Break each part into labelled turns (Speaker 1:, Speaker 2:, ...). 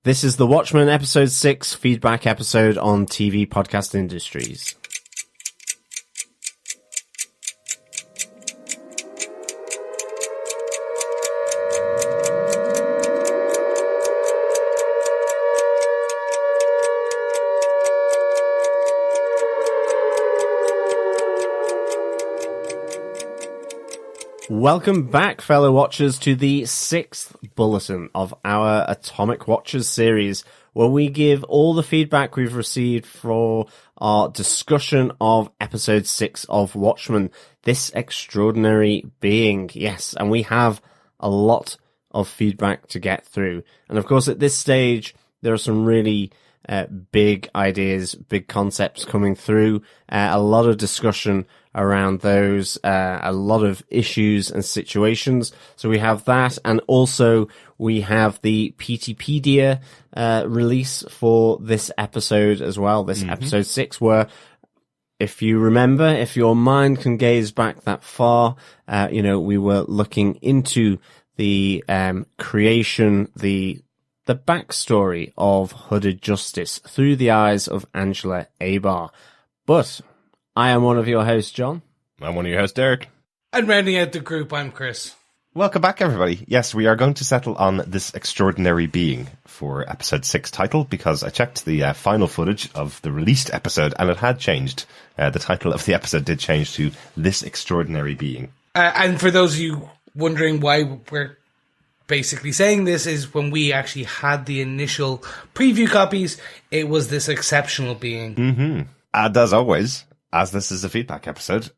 Speaker 1: This is the Watchmen Episode 6 feedback episode on TV podcast industries. Welcome back, fellow watchers, to the 6th bulletin of our Atomic Watchers series, where we give all the feedback we've received for our discussion of episode 6 of Watchmen, This Extraordinary Being. Yes, and we have a lot of feedback to get through. And of course, at this stage, there are some really big ideas, big concepts coming through, a lot of discussion around those, a lot of issues and situations. So we have that, and also we have the PTpedia release for this episode as well, this episode 6, where if you remember, if your mind can gaze back that far, we were looking into the creation, the backstory of Hooded Justice through the eyes of Angela Abar. But I am one of your hosts, John.
Speaker 2: I'm one of your hosts, Derek.
Speaker 3: And rounding out the group, I'm Chris.
Speaker 2: Welcome back, everybody. Yes, we are going to settle on This Extraordinary Being for episode 6 title, because I checked the final footage of the released episode and it had changed. The title of the episode did change to This Extraordinary Being.
Speaker 3: And for those of you wondering why we're basically saying this, is when we actually had the initial preview copies, it was This Exceptional Being.
Speaker 2: And as always, as this is a feedback episode,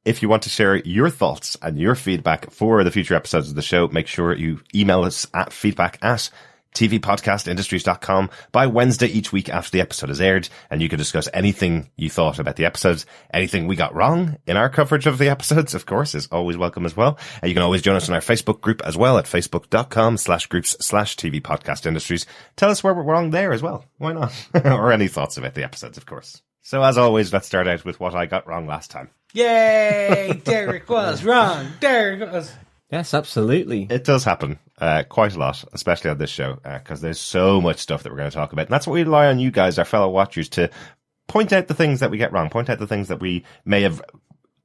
Speaker 2: if you want to share your thoughts and your feedback for the future episodes of the show, make sure you email us at feedback@tvpodcastindustries.com by Wednesday each week after the episode is aired, and you can discuss anything you thought about the episodes. Anything we got wrong in our coverage of the episodes, of course, is always welcome as well. And you can always join us in our Facebook group as well at facebook.com/groups/tvpodcastindustries. Tell us where we're wrong there as well. Why not? Or any thoughts about the episodes, of course. So as always, let's start out with what I got wrong last time.
Speaker 3: Yay! Derek was wrong. Derek was...
Speaker 1: Yes, absolutely.
Speaker 2: It does happen quite a lot, especially on this show, because there's so much stuff that we're going to talk about. And that's what we rely on you guys, our fellow watchers, to point out the things that we get wrong, point out the things that we may have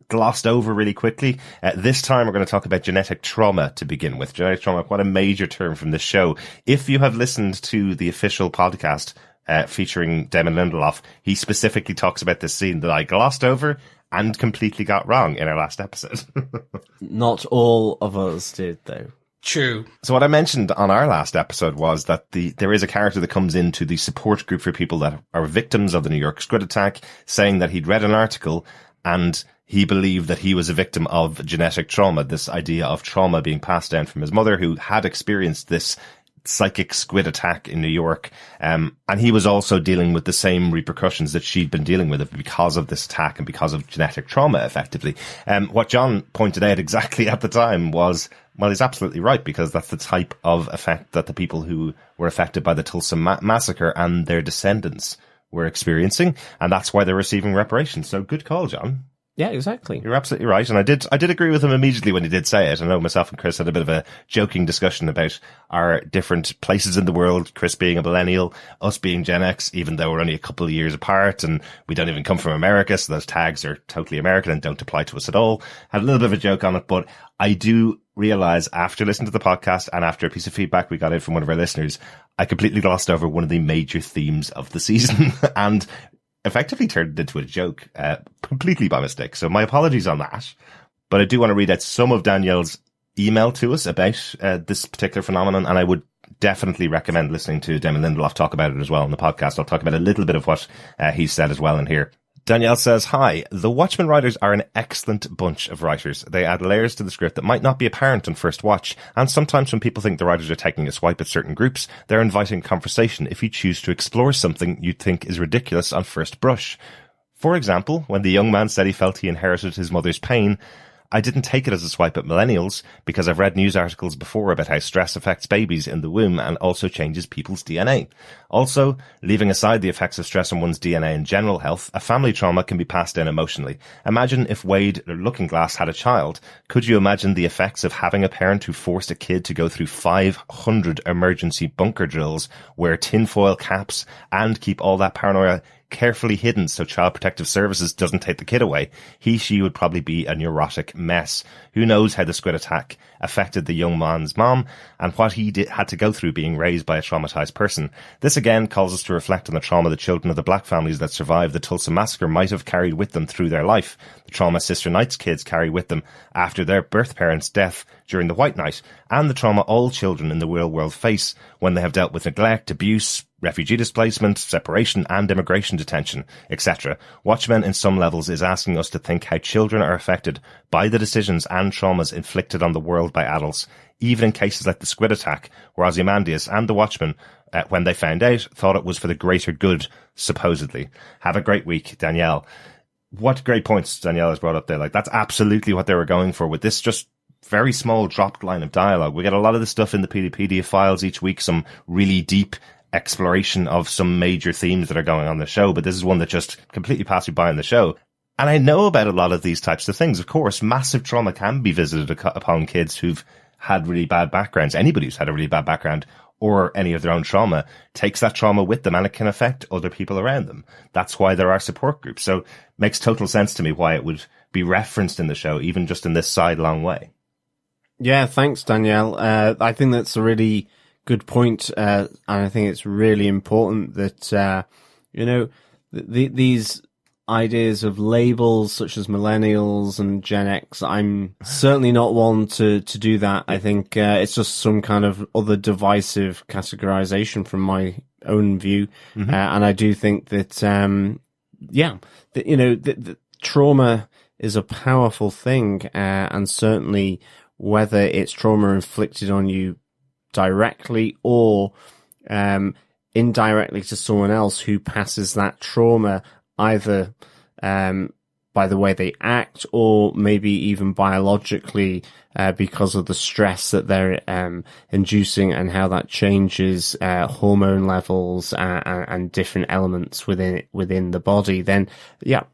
Speaker 2: glossed over really quickly. This time we're going to talk about genetic trauma to begin with. Genetic trauma, quite a major term from this show. If you have listened to the official podcast featuring Damon Lindelof, he specifically talks about this scene that I glossed over and completely got wrong in our last episode.
Speaker 1: Not all of us did, though.
Speaker 3: True.
Speaker 2: So what I mentioned on our last episode was that there is a character that comes into the support group for people that are victims of the New York squid attack, saying that he'd read an article and he believed that he was a victim of genetic trauma, this idea of trauma being passed down from his mother, who had experienced this psychic squid attack in New York. And he was also dealing with the same repercussions that she'd been dealing with because of this attack and because of genetic trauma, effectively. What John pointed out exactly at the time was, well, he's absolutely right, because that's the type of effect that the people who were affected by the Tulsa massacre and their descendants were experiencing. And that's why they're receiving reparations. So good call, John.
Speaker 1: Yeah, exactly.
Speaker 2: You're absolutely right. And I did agree with him immediately when he did say it. I know myself and Chris had a bit of a joking discussion about our different places in the world, Chris being a millennial, us being Gen X, even though we're only a couple of years apart and we don't even come from America. So those tags are totally American and don't apply to us at all. Had a little bit of a joke on it, but I do realize after listening to the podcast and after a piece of feedback we got in from one of our listeners, I completely glossed over one of the major themes of the season and effectively turned it into a joke, completely by mistake. So my apologies on that. But I do want to read out some of Danielle's email to us about this particular phenomenon, and I would definitely recommend listening to Damon Lindelof talk about it as well in the podcast. I'll talk about a little bit of what he said as well in here. Danielle says, hi, the Watchmen writers are an excellent bunch of writers. They add layers to the script that might not be apparent on first watch, and sometimes when people think the writers are taking a swipe at certain groups, they're inviting conversation if you choose to explore something you think is ridiculous on first brush. For example, when the young man said he felt he inherited his mother's pain, I didn't take it as a swipe at millennials because I've read news articles before about how stress affects babies in the womb and also changes people's DNA. Also, leaving aside the effects of stress on one's DNA and general health, a family trauma can be passed down emotionally. Imagine if Wade or Lookingglass had a child. Could you imagine the effects of having a parent who forced a kid to go through 500 emergency bunker drills, wear tinfoil caps, and keep all that paranoia carefully hidden so Child Protective Services doesn't take the kid away? She would probably be a neurotic mess. Who knows how the squid attack affected the young man's mom and what he had to go through being raised by a traumatized person. This again calls us to reflect on the trauma the children of the black families that survived the Tulsa massacre might have carried with them through their life, the trauma Sister Knight's kids carry with them after their birth parents' death during the White Night, and the trauma all children in the real world face when they have dealt with neglect, abuse, refugee displacement, separation and immigration detention, etc. Watchmen in some levels is asking us to think how children are affected by the decisions and traumas inflicted on the world by adults, even in cases like the squid attack, where Ozymandias and the Watchmen, when they found out, thought it was for the greater good, supposedly. Have a great week, Danielle. What great points Danielle has brought up there. Like, that's absolutely what they were going for with this just very small dropped line of dialogue. We get a lot of the stuff in the PDPD files each week, some really deep exploration of some major themes that are going on in the show, but this is one that just completely passed me by in the show. And I know about a lot of these types of things. Of course, massive trauma can be visited upon kids who've had really bad backgrounds. Anybody who's had a really bad background or any of their own trauma takes that trauma with them, and it can affect other people around them. That's why there are support groups. So it makes total sense to me why it would be referenced in the show, even just in this sidelong way.
Speaker 1: Yeah, thanks, Danielle. I think that's a really good point, and I think it's really important that, these ideas of labels such as millennials and Gen X, I'm certainly not one to do that. I think it's just some kind of other divisive categorization from my own view. Mm-hmm. And I do think that, that trauma is a powerful thing, and certainly whether it's trauma inflicted on you directly or indirectly to someone else who passes that trauma either by the way they act or maybe even biologically because of the stress that they're inducing and how that changes hormone levels and different elements within the body, then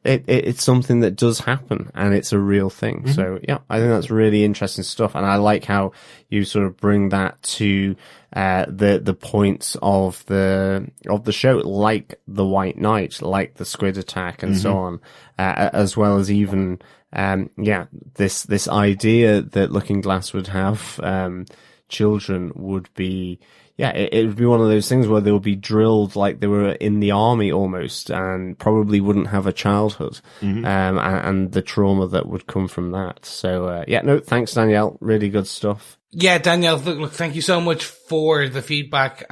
Speaker 1: it's something that does happen and it's a real thing. Mm-hmm. So I think that's really interesting stuff, and I like how you sort of bring that to the points of the show, like the White Knight, like the squid attack, and so on, as well as even this idea that Lookingglass would have children would be it would be one of those things where they would be drilled like they were in the army almost, and probably wouldn't have a childhood, and the trauma that would come from that. So thanks, Danielle, really good stuff.
Speaker 3: Yeah, Danielle, look, thank you so much for the feedback.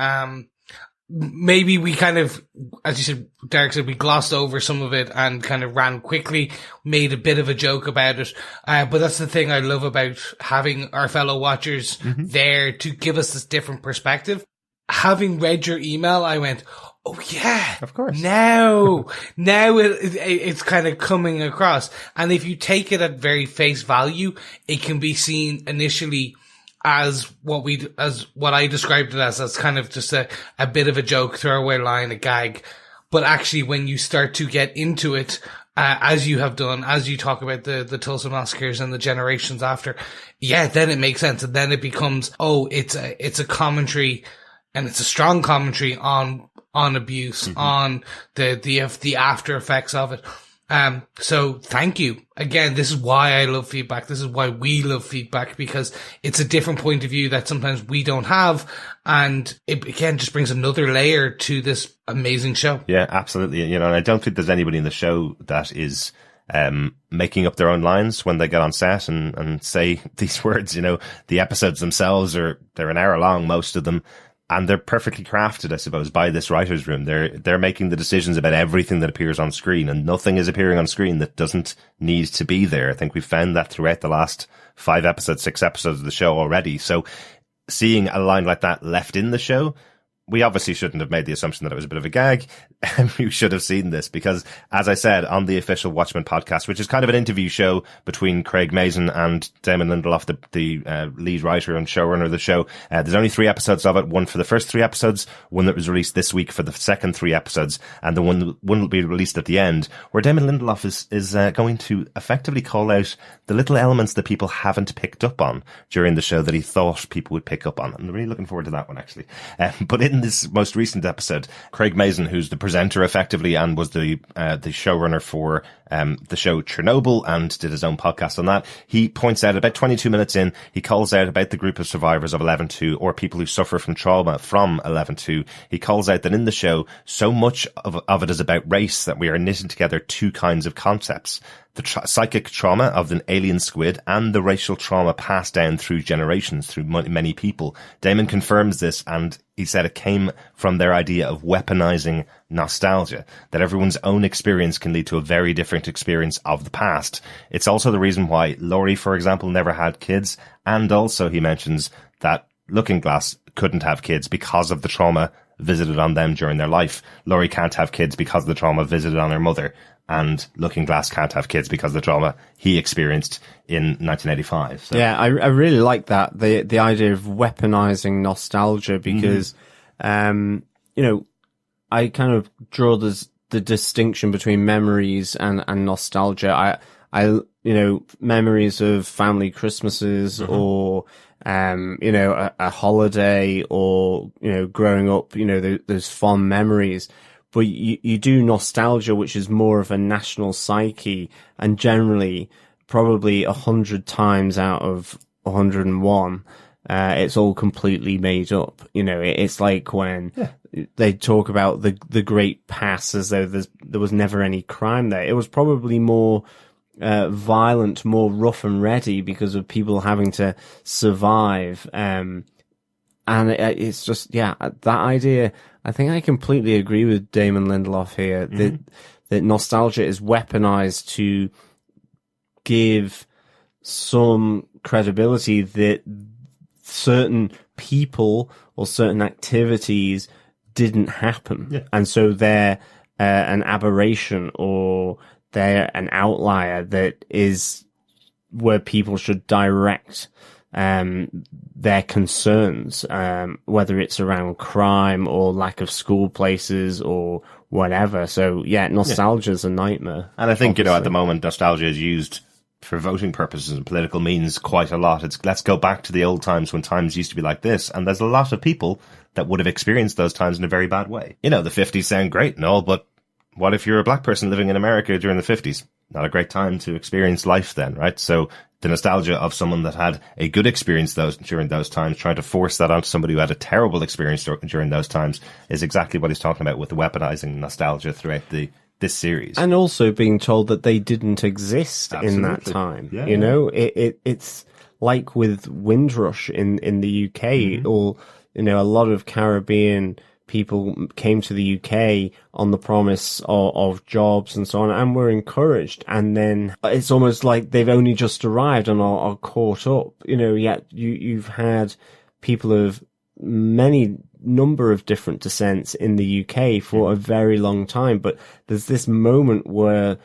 Speaker 3: Maybe we kind of, as you said, Derek said, we glossed over some of it and kind of ran quickly, made a bit of a joke about it. But that's the thing I love about having our fellow watchers there to give us this different perspective. Having read your email, I went, oh yeah,
Speaker 2: of course.
Speaker 3: Now it's kind of coming across. And if you take it at very face value, it can be seen initially as what I described it as kind of just a bit of a joke, throwaway line, a gag. But actually, when you start to get into it, as you have done, as you talk about the Tulsa massacres and the generations after, then it makes sense. And then it becomes, it's a commentary, and it's a strong commentary on abuse, on the after effects of it. So thank you. Again, this is why I love feedback. This is why we love feedback, because it's a different point of view that sometimes we don't have. And it, again, just brings another layer to this amazing show. Yeah,
Speaker 2: absolutely. And I don't think there's anybody in the show that is making up their own lines when they get on set and say these words. The episodes themselves they're an hour long, most of them. And they're perfectly crafted, I suppose, by this writer's room. They're making the decisions about everything that appears on screen, and nothing is appearing on screen that doesn't need to be there. I think we've found that throughout the last 6 episodes of the show already. So seeing a line like that left in the show we obviously shouldn't have made the assumption that it was a bit of a gag. You should have seen this because, as I said, on the official Watchmen podcast, which is kind of an interview show between Craig Mazin and Damon Lindelof, the lead writer and showrunner of the show, there's only 3 episodes of it. One for the first 3 episodes, one that was released this week for the second 3 episodes, and the one will be released at the end, where Damon Lindelof is going to effectively call out the little elements that people haven't picked up on during the show that he thought people would pick up on. I'm really looking forward to that one, actually. But in this most recent episode, Craig Mazin, who's the presenter effectively and was the showrunner for the show Chernobyl and did his own podcast on that, he points out about 22 minutes in, he calls out about the group of survivors of 11/2 or people who suffer from trauma from 11/2. He calls out that in the show, so much of it is about race that we are knitting together 2 kinds of concepts. The psychic trauma of an alien squid and the racial trauma passed down through generations, through many people. Damon confirms this, and he said it came from their idea of weaponizing nostalgia, that everyone's own experience can lead to a very different experience of the past. It's also the reason why Laurie, for example, never had kids, and also he mentions that Looking Glass couldn't have kids because of the trauma visited on them during their life. Laurie can't have kids because of the trauma visited on her mother. And Looking Glass can't have kids because of the trauma he experienced in 1985. So.
Speaker 1: Yeah, I really like that. The idea of weaponizing nostalgia because, you know, I kind of draw the distinction between memories and nostalgia. I, you know, memories of family Christmases or, you know, a holiday or, you know, growing up, you know, those fond memories. But you do nostalgia, which is more of a national psyche, and generally, probably 100 times out of 101, it's all completely made up. You know, it's like when they talk about the Great Pass as though there was never any crime there. It was probably more violent, more rough and ready because of people having to survive. And it's just, yeah, that idea. I think I completely agree with Damon Lindelof here that nostalgia is weaponized to give some credibility that certain people or certain activities didn't happen. Yeah. And so they're an aberration or they're an outlier that is where people should direct their concerns, whether it's around crime or lack of school places or whatever. So yeah, nostalgia is a nightmare.
Speaker 2: And I think, obviously, you know, at the moment, nostalgia is used for voting purposes and political means quite a lot. It's let's go back to the old times when times used to be like this. And there's a lot of people that would have experienced those times in a very bad way. You know, the 50s sound great and all, but what if you're a black person living in America during the 50s? Not a great time to experience life then, right? So the nostalgia of someone that had a good experience during those times, trying to force that onto somebody who had a terrible experience during those times, is exactly what he's talking about with the weaponizing nostalgia throughout this series. And also being told that they didn't exist in that time. Yeah, you know, it's like with Windrush in the UK, or, you know, a lot of Caribbean people came to the UK on the promise of jobs and so on, and were encouraged. And then it's almost like they've only just arrived and are caught up. You know, yet you've had people of many number of different descents in the UK for a very long time. But there's this moment where,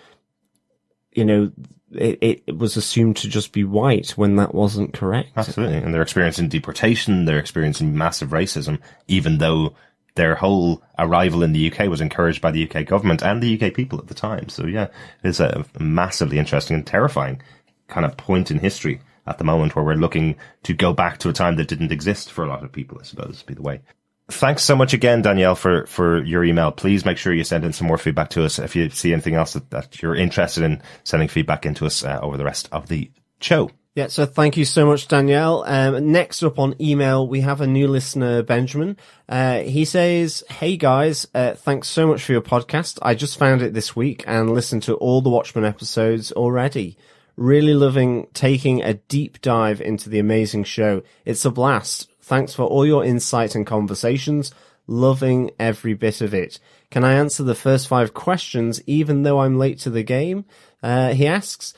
Speaker 2: you know, it was assumed to just be white when that wasn't correct. Absolutely. And they're experiencing deportation. They're experiencing massive racism, even though their whole arrival in the UK was encouraged by the UK government and the UK people at the time. So yeah, it's a massively interesting and terrifying kind of point in history at the moment where we're looking to go back to a time that didn't exist for a lot of people, I suppose, would be the way. Thanks so much again, Danielle, for your email. Please make sure you send in some more feedback to us if you see anything else that you're interested in sending feedback into us over the rest of the show.
Speaker 1: Yeah, so thank you so much, Danielle. Next up on email, we have a new listener, Benjamin. He says, "Hey guys, thanks so much for your podcast. I just found it this week and listened to all the Watchmen episodes already. Really loving taking a deep dive into the amazing show. It's a blast. Thanks for all your insight and conversations. Loving every bit of it. Can I answer the first 5 questions even though I'm late to the game?" He asks.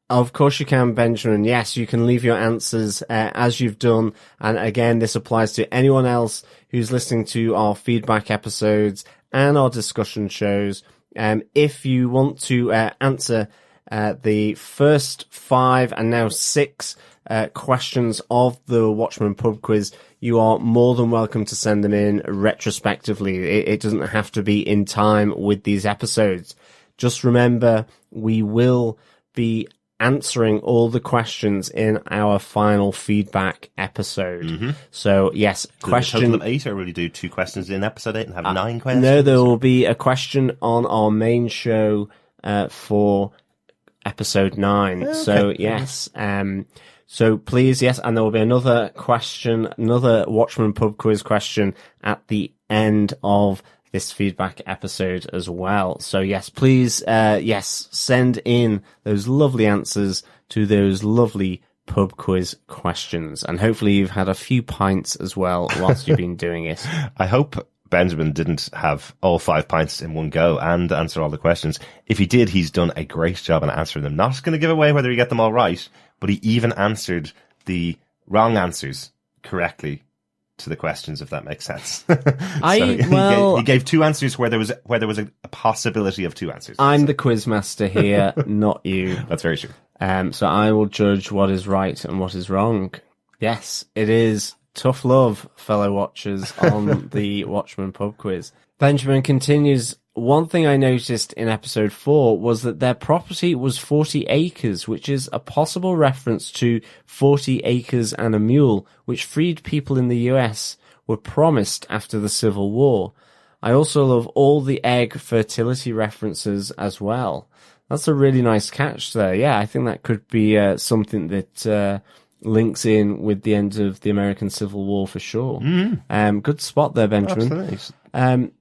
Speaker 1: Of course you can, Benjamin. Yes, you can leave your answers as you've done. And again, this applies to anyone else who's listening to our feedback episodes and our discussion shows. If you want to answer the first 5 and now 6 questions of the Watchmen Pub Quiz, you are more than welcome to send them in retrospectively. It doesn't have to be in time with these episodes. Just remember, we will be answering all the questions in our final feedback episode. Mm-hmm. So, yes,
Speaker 2: question... total of 8, or will you do 2 questions in episode 8 and have 9 questions?
Speaker 1: No, there will be a question on our main show for episode 9. Okay. So, yes, so please, yes, and there will be another question, another Watchmen Pub Quiz question at the end of this feedback episode as well. So yes, please, send in those lovely answers to those lovely pub quiz questions. And hopefully you've had a few pints as well whilst you've been doing it.
Speaker 2: I hope Benjamin didn't have all 5 pints in one go and answer all the questions. If he did, he's done a great job in answering them. Not going to give away whether you get them all right, but he even answered the wrong answers correctly to the questions, if that makes sense. He gave 2 answers where there was a possibility of 2 answers.
Speaker 1: I'm the quiz master here, not you.
Speaker 2: That's very true.
Speaker 1: So I will judge what is right and what is wrong. Yes, it is tough love, fellow watchers, on the Watchmen Pub Quiz. Benjamin continues, one thing I noticed in episode 4 was that their property was 40 acres, which is a possible reference to 40 acres and a mule, which freed people in the US were promised after the Civil War. I also love all the egg fertility references as well. That's a really nice catch there. Yeah, I think that could be something that links in with the end of the American Civil War for sure. Mm-hmm. Good spot there, Benjamin. Absolutely.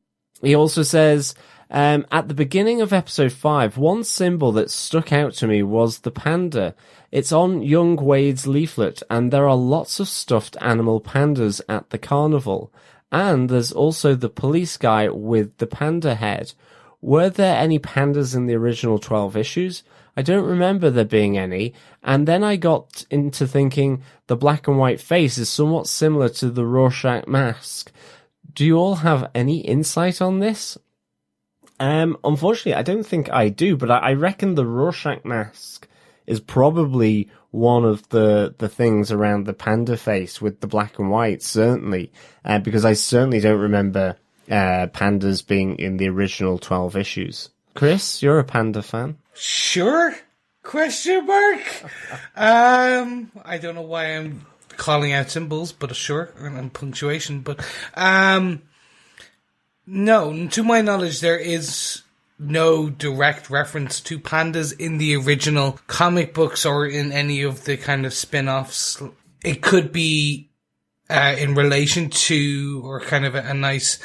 Speaker 1: He also says, at the beginning of episode 5, one symbol that stuck out to me was the panda. It's on young Wade's leaflet, and there are lots of stuffed animal pandas at the carnival. And there's also the police guy with the panda head. Were there any pandas in the original 12 issues? I don't remember there being any. And then I got into thinking the black and white face is somewhat similar to the Rorschach mask. Do you all have any insight on this? Unfortunately, I don't think I do, but I reckon the Rorschach mask is probably one of the things around the panda face with the black and white, certainly, because I certainly don't remember pandas being in the original 12 issues. Chris, you're a panda fan?
Speaker 3: Sure? Question mark? I don't know why I'm calling out symbols, but sure, and punctuation, but no, to my knowledge, there is no direct reference to pandas in the original comic books or in any of the kind of spin-offs. It could be in relation to, or kind of a nice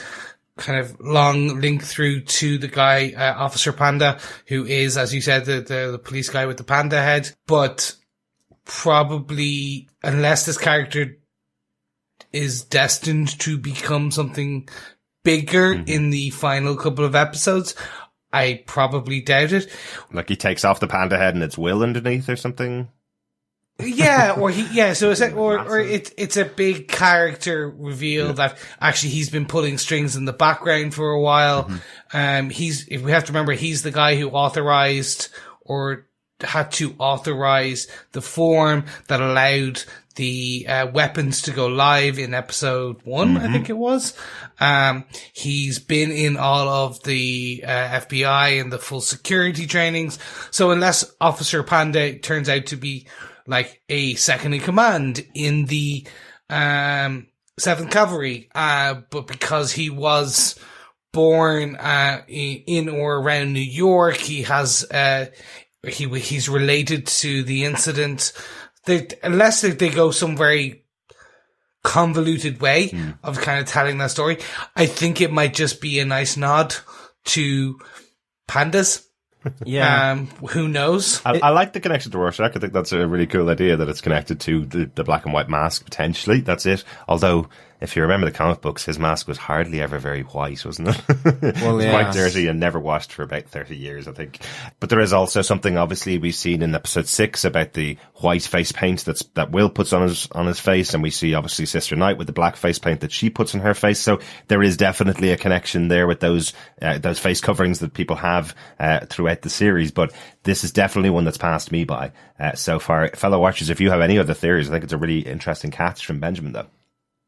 Speaker 3: kind of long link through to the guy, Officer Panda, who is, as you said, the police guy with the panda head. But probably, unless this character is destined to become something bigger in the final couple of episodes, I probably doubt it.
Speaker 2: Like he takes off the panda head and it's Will underneath or something?
Speaker 3: Yeah, so it's a big character reveal that actually he's been pulling strings in the background for a while. Mm-hmm. If we have to remember, he's the guy who authorized or had to authorize the form that allowed the weapons to go live in episode 1, mm-hmm. I think it was. He's been in all of the FBI and the full security trainings. So unless Officer Panda turns out to be like a second in command in the 7th Cavalry, but because he was born in or around New York, he has he's related to the incident. Unless they go some very convoluted way of kind of telling that story, I think it might just be a nice nod to pandas. Yeah. Who knows?
Speaker 2: I like the connection to Rorschach. I think that's a really cool idea that it's connected to the black and white mask, potentially. That's it. Although if you remember the comic books, his mask was hardly ever very white, wasn't it?
Speaker 1: Well,
Speaker 2: It was quite dirty and never washed for about 30 years, I think. But there is also something, obviously, we've seen in episode 6 about the white face paint that Will puts on his face, and we see, obviously, Sister Night with the black face paint that she puts on her face. So there is definitely a connection there with those face coverings that people have throughout the series. But this is definitely one that's passed me by so far. Fellow watchers, if you have any other theories, I think it's a really interesting catch from Benjamin, though.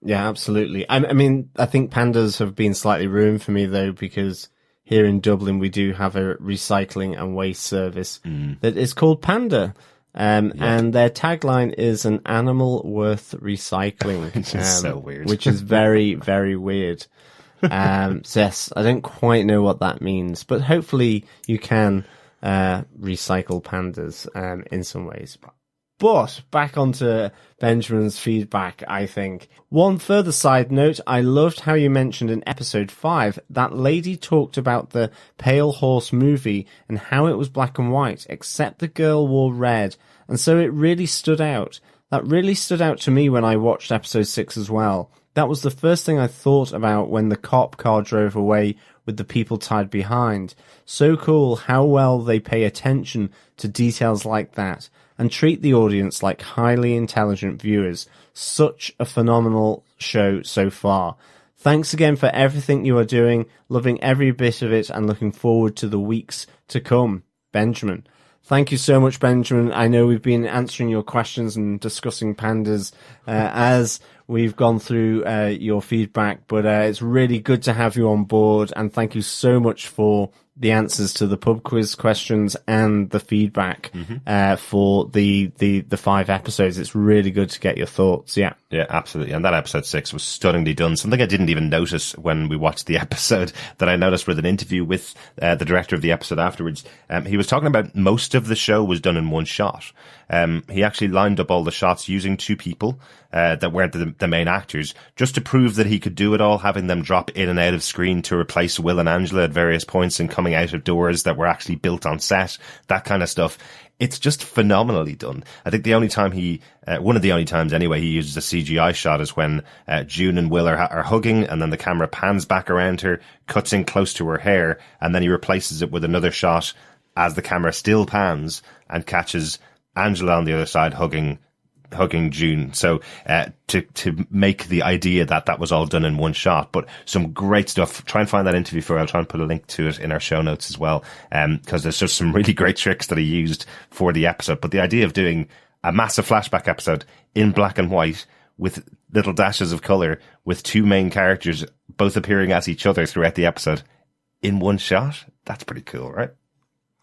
Speaker 1: Yeah, absolutely. I mean, I think pandas have been slightly ruined for me, though, because here in Dublin, we do have a recycling and waste service that is called Panda. And their tagline is an animal worth recycling.
Speaker 2: Which is so weird.
Speaker 1: Which is very, very weird. So yes, I don't quite know what that means, but hopefully you can recycle pandas in some ways. But back onto Benjamin's feedback, I think. One further side note, I loved how you mentioned in episode 5 that lady talked about the Pale Horse movie and how it was black and white, except the girl wore red. And so it really stood out. That really stood out to me when I watched episode 6 as well. That was the first thing I thought about when the cop car drove away with the people tied behind. So cool how well they pay attention to details like that and treat the audience like highly intelligent viewers. Such a phenomenal show so far. Thanks again for everything you are doing. Loving every bit of it and looking forward to the weeks to come. Benjamin. Thank you so much, Benjamin. I know we've been answering your questions and discussing pandas as we've gone through your feedback, but it's really good to have you on board, and thank you so much for the answers to the pub quiz questions and the feedback for the 5 episodes. It's really good to get your thoughts. Yeah,
Speaker 2: absolutely. And that episode 6 was stunningly done. Something I didn't even notice when we watched the episode that I noticed with an interview with the director of the episode afterwards. He was talking about most of the show was done in one shot. He actually lined up all the shots using 2 people that weren't the main actors, just to prove that he could do it all, having them drop in and out of screen to replace Will and Angela at various points and coming out of doors that were actually built on set, that kind of stuff. It's just phenomenally done. I think the only time one of the only times anyway, he uses a CGI shot is when June and Will are hugging, and then the camera pans back around her, cuts in close to her hair, and then he replaces it with another shot as the camera still pans and catches Angela on the other side hugging June. So to make the idea that was all done in one shot. But some great stuff. Try and find that interview I'll try and put a link to it in our show notes as well, because there's just some really great tricks that he used for the episode. But the idea of doing a massive flashback episode in black and white with little dashes of colour, with 2 main characters both appearing as each other throughout the episode in one shot, that's pretty cool, right?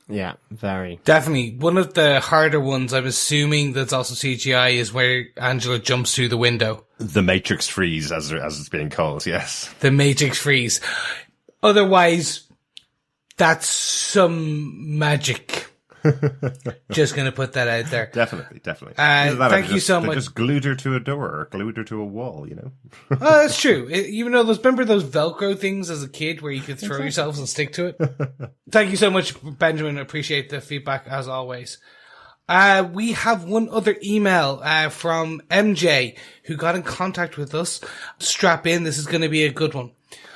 Speaker 1: Yeah, very.
Speaker 3: Definitely. One of the harder ones, I'm assuming that's also CGI, is where Angela jumps through the window.
Speaker 2: The Matrix freeze, as it's being called, yes.
Speaker 3: The Matrix freeze. Otherwise, that's some magic. Just going to put that out there.
Speaker 2: Definitely.
Speaker 3: Thank you so much.
Speaker 2: Just glued her to a door or glued her to a wall, you know?
Speaker 3: Oh, that's true. Even though remember those Velcro things as a kid where you could throw yourself and stick to it? Thank you so much, Benjamin. I appreciate the feedback as always. We have one other email from MJ who got in contact with us. Strap in. This is going to be a good one.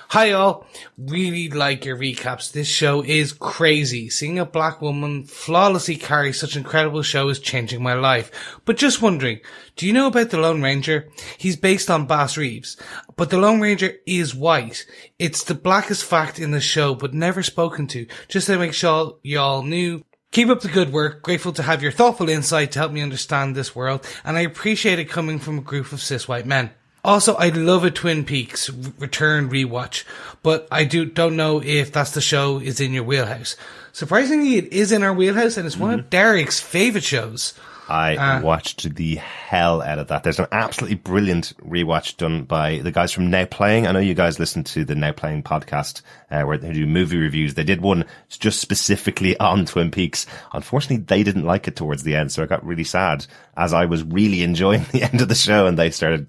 Speaker 3: Hi all, really like your recaps. This show is crazy. Seeing a black woman flawlessly carry such an incredible show is changing my life. But just wondering, do you know about the Lone Ranger? He's based on Bass Reeves, but the Lone Ranger is white. It's the blackest fact in the show, but never spoken to. Just to make sure y'all knew. Keep up the good work. Grateful to have your thoughtful insight to help me understand this world, and I appreciate it coming from a group of cis white men. Also, I love a Twin Peaks return rewatch, but I don't know if that's the show is in your wheelhouse. Surprisingly, it is in our wheelhouse, and it's one of Derek's favourite shows.
Speaker 2: I watched the hell out of that. There's an absolutely brilliant rewatch done by the guys from Now Playing. I know you guys listen to the Now Playing podcast, where they do movie reviews. They did one just specifically on Twin Peaks. Unfortunately, they didn't like it towards the end, so I got really sad as I was really enjoying the end of the show, and they started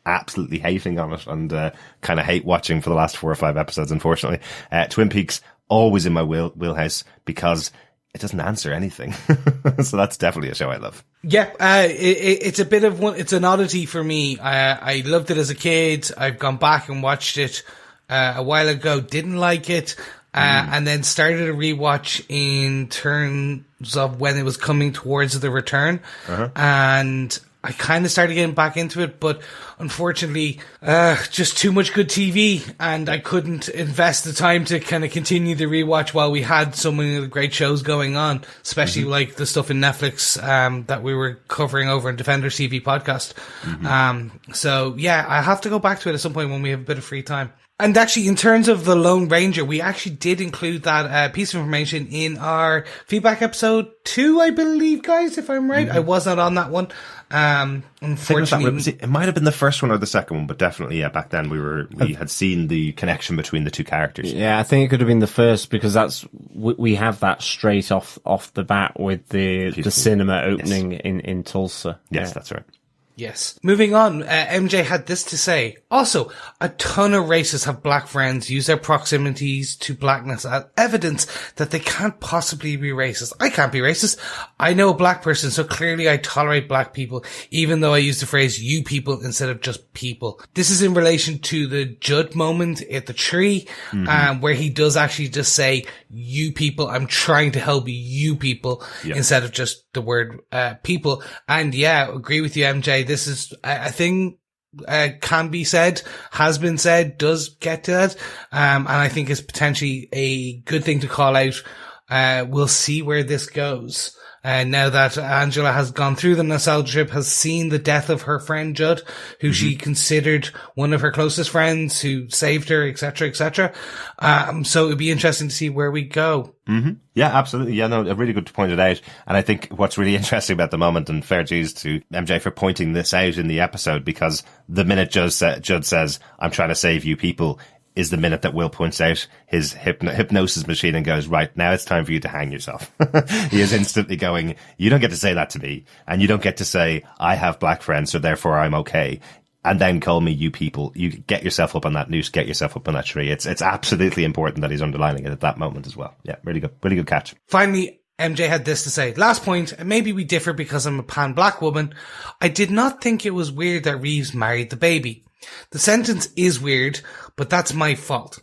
Speaker 2: absolutely hating on it and kind of hate watching for the last 4 or 5 episodes, unfortunately. Twin Peaks, always in my wheelhouse, because it doesn't answer anything. So that's definitely a show I love.
Speaker 3: Yeah, it's a bit of one. It's an oddity for me. I loved it as a kid. I've gone back and watched it a while ago. Didn't like it, and then started a rewatch in terms of when it was coming towards the return, and I kind of started getting back into it, but unfortunately, just too much good TV, and I couldn't invest the time to kind of continue the rewatch while we had so many of the great shows going on, especially like the stuff in Netflix that we were covering over in Defenders TV podcast. So yeah, I have to go back to it at some point when we have a bit of free time. And actually, in terms of the Lone Ranger, we actually did include that piece of information in our feedback episode 2, I believe, guys, if I'm right. I was not on that one. Unfortunately,
Speaker 2: it might have been the first one or the second one, but definitely, yeah, back then we had seen the connection between the two characters.
Speaker 1: Yeah, I think it could have been the first, because we have that straight off the bat with the cinema opening in Tulsa.
Speaker 2: Yes, that's right.
Speaker 3: Yes. Moving on, MJ had this to say. Also, a ton of racists have black friends use their proximities to blackness as evidence that they can't possibly be racist. I can't be racist. I know a black person, so clearly I tolerate black people, even though I use the phrase you people instead of just people. This is in relation to the Judd moment at the tree, where he does actually just say, you people, I'm trying to help you people, instead of just the word people. And yeah, agree with you, MJ. This is a thing can be said, has been said, does get to that, and I think is potentially a good thing to call out. We'll see where this goes. Now that Angela has gone through the nostalgia trip, has seen the death of her friend Judd, who she considered one of her closest friends, who saved her, etc., etc. So it'd be interesting to see where we go.
Speaker 2: Yeah, absolutely. Yeah, no, really good to point it out. And I think what's really interesting about the moment, and fair dues to MJ for pointing this out in the episode, because the minute Judd says, I'm trying to save you people, is the minute that Will points out his hypnosis machine and goes, right, now it's time for you to hang yourself. He is instantly going, you don't get to say that to me, and you don't get to say, I have black friends, so therefore I'm okay, and then call me you people. You get yourself up on that noose, get yourself up on that tree. It's absolutely important that he's underlining it at that moment as well. Yeah, really good catch.
Speaker 3: Finally, MJ had this to say. Last point, and maybe we differ because I'm a pan-black woman. I did not think it was weird that Reeves married the baby. The sentence is weird, but that's my fault.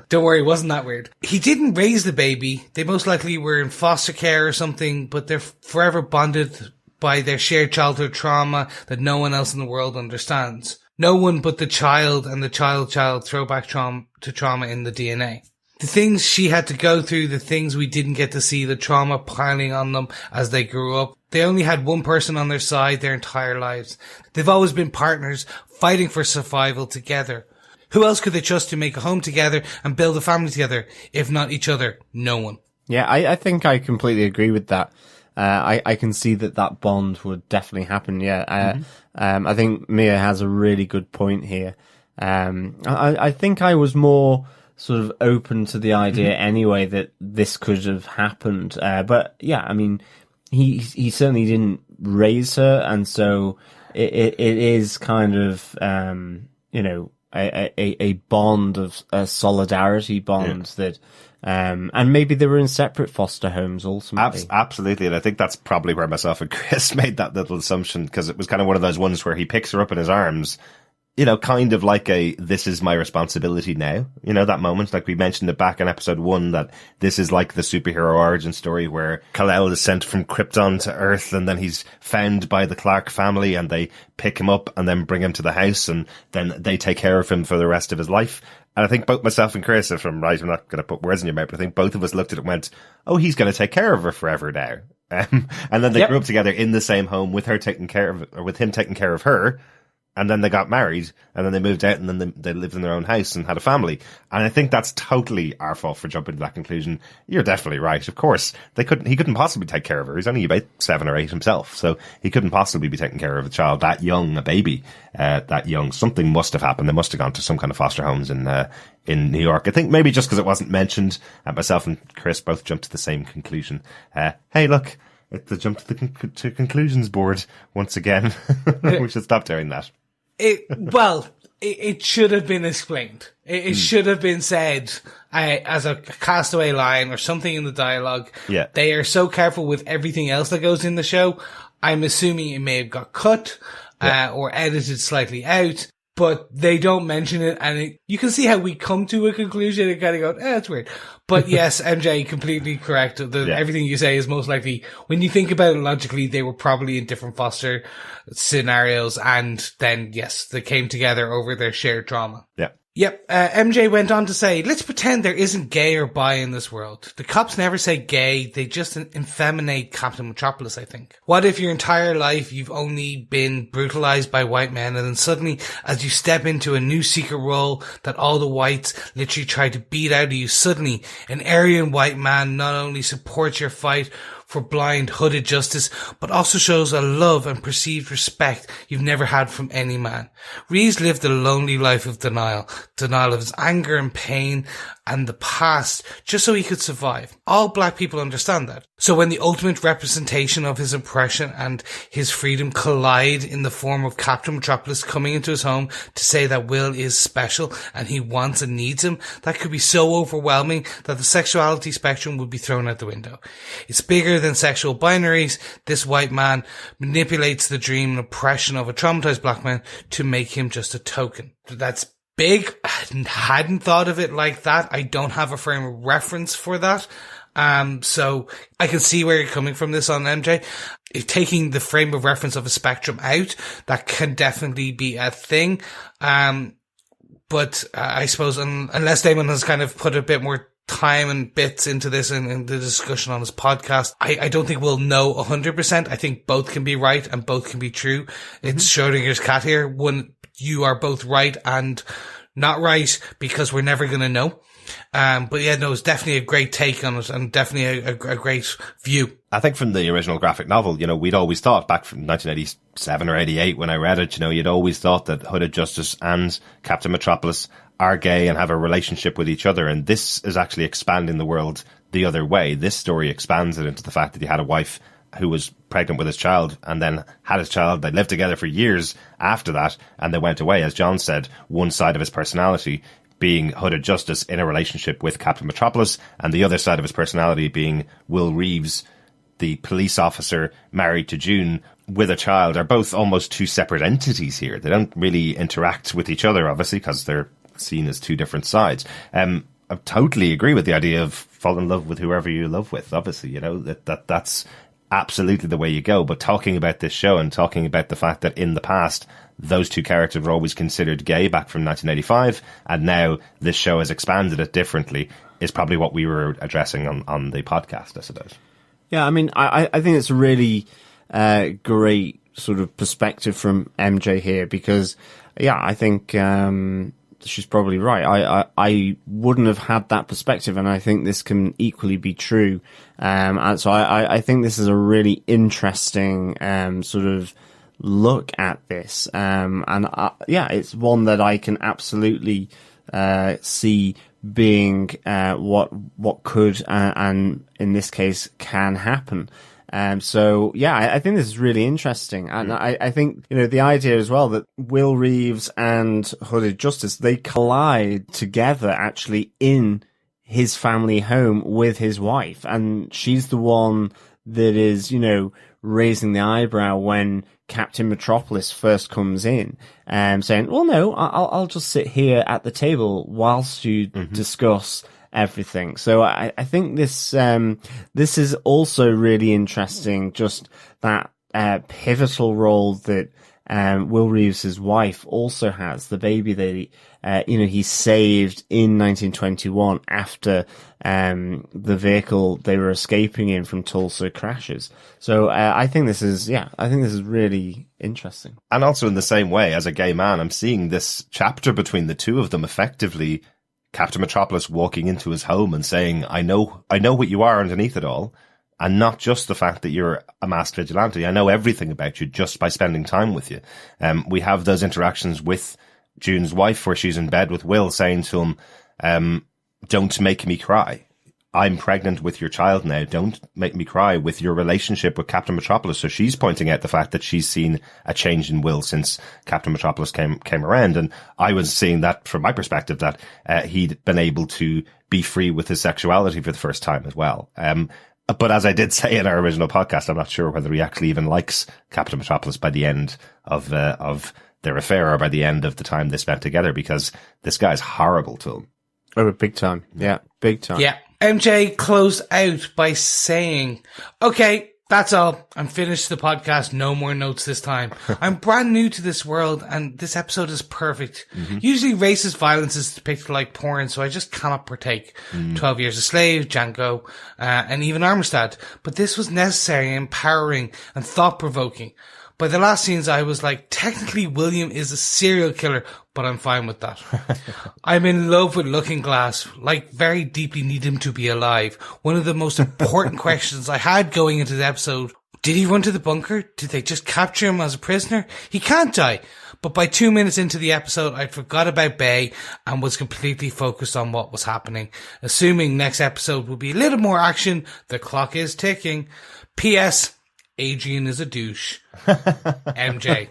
Speaker 3: Don't worry, it wasn't that weird. He didn't raise the baby. They most likely were in foster care or something, but they're forever bonded by their shared childhood trauma that no one else in the world understands. No one but the child and the child throwback to trauma in the DNA. The things she had to go through, the things we didn't get to see, the trauma piling on them as they grew up. They only had one person on their side their entire lives. They've always been partners, fighting for survival together. Who else could they trust to make a home together and build a family together, if not each other? No one.
Speaker 1: Yeah, I think I completely agree with that. I can see that bond would definitely happen, yeah. I think Mia has a really good point here. I think I was more sort of open to the idea anyway that this could have happened. But yeah, I mean, he certainly didn't raise her, and so it is kind of, a bond of a solidarity bond that, and maybe they were in separate foster homes ultimately.
Speaker 2: Absolutely. And I think that's probably where myself and Chris made that little assumption, because it was kind of one of those ones where he picks her up in his arms, kind of like this is my responsibility now, that moment. Like we mentioned it back in episode 1, that this is like the superhero origin story where Kal-El is sent from Krypton to Earth, and then he's found by the Clark family, and they pick him up and then bring him to the house, and then they take care of him for the rest of his life. And I think both myself and Chris, if I'm right, I'm not going to put words in your mouth, but I think both of us looked at it and went, oh, he's going to take care of her forever now. And then they grew up together in the same home with him taking care of her. And then they got married, and then they moved out, and then they lived in their own house and had a family. And I think that's totally our fault for jumping to that conclusion. You're definitely right. Of course, he couldn't possibly take care of her. He's only about 7 or 8 himself, so he couldn't possibly be taking care of a child that young, a baby that young. Something must have happened. They must have gone to some kind of foster homes in New York. I think maybe just because it wasn't mentioned, myself and Chris both jumped to the same conclusion. Hey, look. It's the jump to conclusions board once again. We should stop doing that.
Speaker 3: It should have been explained. It should have been said. as a castaway line or something in the dialogue.
Speaker 2: Yeah.
Speaker 3: They are so careful with everything else that goes in the show. I'm assuming it may have got cut, or edited slightly out, but they don't mention it. And you can see how we come to a conclusion and kind of go, that's weird. But yes, MJ, completely correct. Everything you say is most likely, when you think about it logically, they were probably in different foster scenarios. And then, yes, they came together over their shared trauma.
Speaker 2: Yeah.
Speaker 3: Yep. MJ went on to say, let's pretend there isn't gay or bi in this world. The cops never say gay. They just effeminate Captain Metropolis, I think. What if your entire life you've only been brutalized by white men, and then suddenly as you step into a new secret role that all the whites literally try to beat out of you, suddenly an Aryan white man not only supports your fight for blind hooded justice, but also shows a love and perceived respect you've never had from any man. Reeves lived a lonely life of denial of his anger and pain and the past, just so he could survive. All black people understand that. So when the ultimate representation of his oppression and his freedom collide in the form of Captain Metropolis coming into his home to say that Will is special and he wants and needs him, that could be so overwhelming that the sexuality spectrum would be thrown out the window. It's bigger than sexual binaries. This white man manipulates the dream and oppression of a traumatized black man to make him just a token. That's big. I hadn't thought of it like that. I don't have a frame of reference for that. So I can see where you're coming from this on MJ. If taking the frame of reference of a spectrum out, that can definitely be a thing. But I suppose unless Damon has kind of put a bit more time and bits into this and the discussion on his podcast, I don't think we'll know 100%. I think both can be right and both can be true. It's Schrodinger's cat here. One, you are both right and not right because we're never going to know. But yeah, no, it's definitely a great take on it and definitely a great view.
Speaker 2: I think from the original graphic novel, we'd always thought back from 1987 or 88 when I read it, you'd always thought that Hooded Justice and Captain Metropolis are gay and have a relationship with each other. And this is actually expanding the world the other way. This story expands it into the fact that he had a wife who was pregnant with his child and then had his child. They lived together for years after that and they went away. As John said, one side of his personality being Hooded Justice in a relationship with Captain Metropolis and the other side of his personality being Will Reeves, the police officer married to June with a child, are both almost two separate entities here. They don't really interact with each other, obviously, because they're seen as two different sides. I totally agree with the idea of fall in love with whoever you love with, obviously, that's absolutely the way you go. But talking about this show and talking about the fact that in the past, those two characters were always considered gay back from 1985, and now this show has expanded it differently, is probably what we were addressing on the podcast, I suppose.
Speaker 1: Yeah, I mean, I think it's a really great sort of perspective from MJ here because, yeah, I think she's probably right. I wouldn't have had that perspective, and I think this can equally be true. And so I think this is a really interesting sort of look at this. Yeah, it's one that I can absolutely see being what could and in this case can happen. So yeah, I think this is really interesting. And I think, the idea as well that Will Reeves and Hooded Justice, they collide together actually in his family home with his wife. And she's the one that is, raising the eyebrow when Captain Metropolis first comes in and saying, well, no, I'll just sit here at the table whilst you discuss everything. So I think this is also really interesting, just that pivotal role that Will Reeves' wife also has, the baby that he saved in 1921 after the vehicle they were escaping in from Tulsa crashes. So I think this is really interesting.
Speaker 2: And also in the same way, as a gay man, I'm seeing this chapter between the two of them effectively Captain Metropolis walking into his home and saying, I know what you are underneath it all. And not just the fact that you're a masked vigilante. I know everything about you just by spending time with you. We have those interactions with June's wife where she's in bed with Will saying to him, don't make me cry. I'm pregnant with your child now. Don't make me cry with your relationship with Captain Metropolis. So she's pointing out the fact that she's seen a change in Will since Captain Metropolis came around. And I was seeing that from my perspective, that he'd been able to be free with his sexuality for the first time as well. But as I did say in our original podcast, I'm not sure whether he actually even likes Captain Metropolis by the end of their affair, or by the end of the time they spent together, because this guy's horrible to him.
Speaker 1: Oh, big time. Yeah, big time.
Speaker 3: Yeah. MJ closed out by saying, okay, that's all. I'm finished the podcast. No more notes this time. I'm brand new to this world, and this episode is perfect. Usually racist violence is depicted like porn, so I just cannot partake. 12 Years a Slave, Django, and even Armistead. But this was necessary, empowering, and thought-provoking. By the last scenes, I was like, technically William is a serial killer, but I'm fine with that. I'm in love with Looking Glass, like very deeply need him to be alive. One of the most important questions I had going into the episode, did he run to the bunker? Did they just capture him as a prisoner? He can't die. But by 2 minutes into the episode, I'd forgot about Bay and was completely focused on what was happening. Assuming next episode will be a little more action, the clock is ticking. P.S. Adrian is a douche. MJ.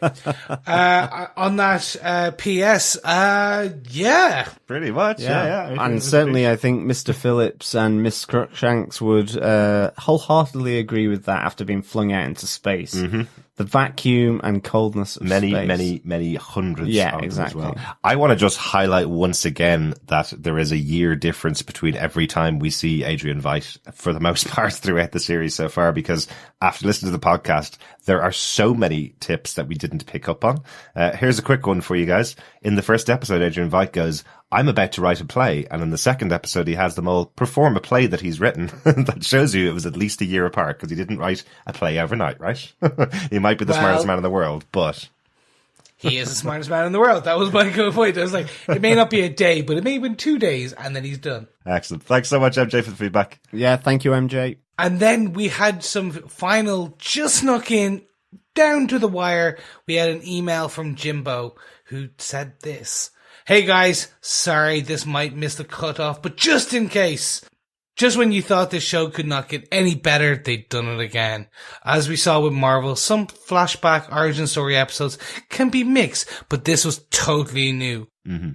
Speaker 3: On that, PS, yeah.
Speaker 2: Pretty much, yeah.
Speaker 1: And certainly I think Mr. Phillips and Miss Crookshanks would wholeheartedly agree with that after being flung out into space. The vacuum and coldness of space.
Speaker 2: Many hundreds
Speaker 1: Yeah,
Speaker 2: of
Speaker 1: exactly.
Speaker 2: them as well. I want to just highlight once again that there is a year difference between every time we see Adrian Veidt, for the most part, throughout the series so far, because after listening to the podcast, there are so many tips that we didn't pick up on. Here's a quick one for you guys. In the first episode, Adrian Veidt goes, I'm about to write a play. And in the second episode, he has them all perform a play that he's written. That shows you it was at least a year apart, because he didn't write a play overnight, right? He might be the smartest man in the world, but...
Speaker 3: He is the smartest man in the world. That was my good point. I was like, it may not be a day, but it may have been 2 days, and then he's done.
Speaker 2: Excellent. Thanks so much, MJ, for the feedback.
Speaker 1: Yeah, thank you, MJ.
Speaker 3: And then we had some final, just snuck in, down to the wire. We had an email from Jimbo who said this. Hey guys, sorry this might miss the cutoff, but just in case. Just when you thought this show could not get any better, they'd done it again. As we saw with Marvel, some flashback origin story episodes can be mixed, but this was totally new.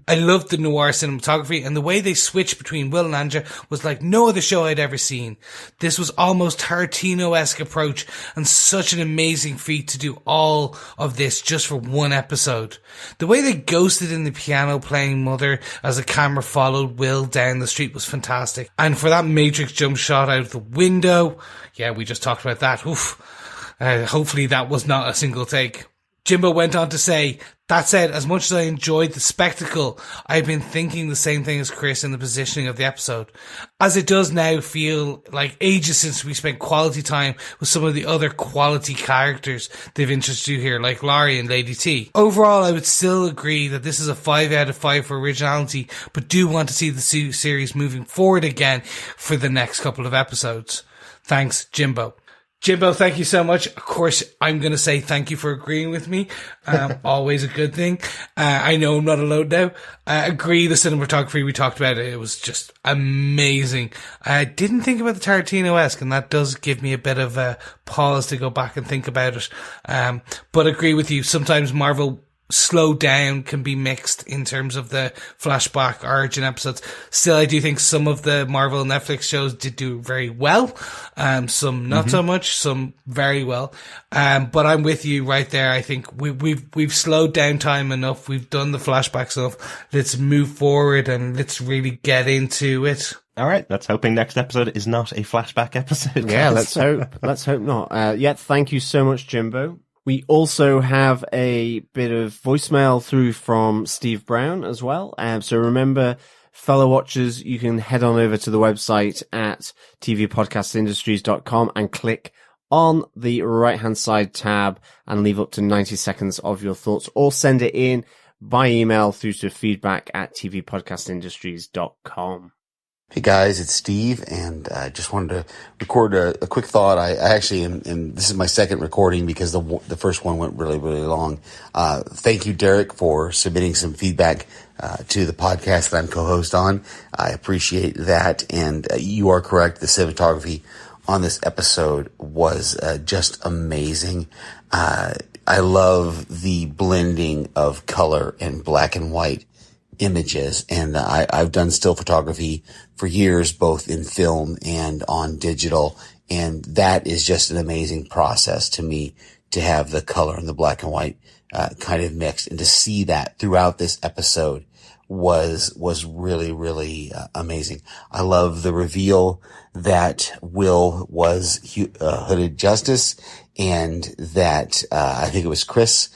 Speaker 3: I loved the noir cinematography, and the way they switched between Will and Anja was like no other show I'd ever seen. This was almost Tarantino-esque approach, and such an amazing feat to do all of this just for one episode. The way they ghosted in the piano playing mother as the camera followed Will down the street was fantastic. And for that Matrix jump shot out of the window, yeah, we just talked about that. Oof. Hopefully that was not a single take. Jimbo went on to say, that said, as much as I enjoyed the spectacle, I've been thinking the same thing as Chris in the positioning of the episode. As it does now feel like ages since we spent quality time with some of the other quality characters they've introduced here, like Laurie and Lady T. Overall, I would still agree that this is a 5 out of 5 for originality, but do want to see the series moving forward again for the next couple of episodes. Thanks, Jimbo. Jimbo, thank you so much. Of course, I'm going to say thank you for agreeing with me. Always a good thing. I know I'm not alone now. Agree, the cinematography, we talked about it. It was just amazing. I didn't think about the Tarantino-esque, and that does give me a bit of a pause to go back and think about it. But agree with you. Sometimes Marvel slow down can be mixed in terms of the flashback origin episodes. Still, I do think some of the Marvel Netflix shows did do very well. Some not so much, some very well. But I'm with you right there. I think we've slowed down time enough. We've done the flashbacks enough. Let's move forward and let's really get into it.
Speaker 2: All right, let's hoping next episode is not a flashback episode.
Speaker 1: Yeah, let's hope. Let's hope not. Yeah, thank you so much, Jimbo. We also have a bit of voicemail through from Steve Brown as well. So remember, fellow watchers, you can head on over to the website at tvpodcastindustries.com and click on the right-hand side tab and leave up to 90 seconds of your thoughts, or send it in by email through to feedback at tvpodcastindustries.com.
Speaker 4: Hey guys, it's Steve, and I just wanted to record a quick thought. I actually am, and this is my second recording because the first one went really, really long. Thank you, Derek, for submitting some feedback to the podcast that I'm co-host on. I appreciate that, and you are correct. The cinematography on this episode was just amazing. I love the blending of color and black and white images, and I've done still photography for years, both in film and on digital, and that is just an amazing process to me, to have the color and the black and white kind of mixed, and to see that throughout this episode was really, really amazing. I love the reveal that Will was Hooded Justice, and that I think it was Chris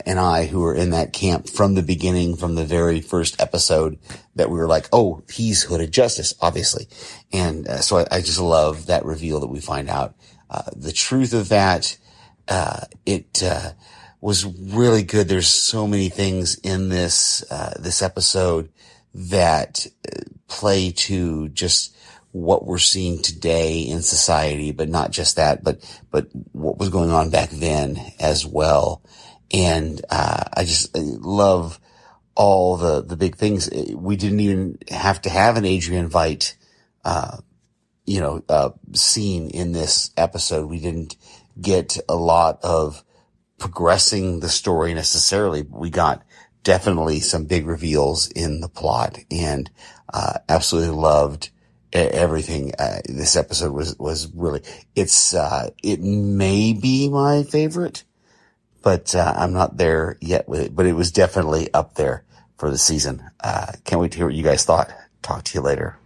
Speaker 4: and I who were in that camp from the beginning, from the very first episode, that we were like, oh, he's Hooded Justice, obviously. And so I just love that reveal that we find out. The truth of that, it was really good. There's so many things in this episode that play to just what we're seeing today in society, but not just that, but what was going on back then as well. And I just love all the big things. We didn't even have to have an Adrian Veidt, scene in this episode. We didn't get a lot of progressing the story necessarily. We got definitely some big reveals in the plot, and absolutely loved everything. This episode was really, it may be my favorite, but I'm not there yet with it, but it was definitely up there for the season. Can't wait to hear what you guys thought. Talk to you later.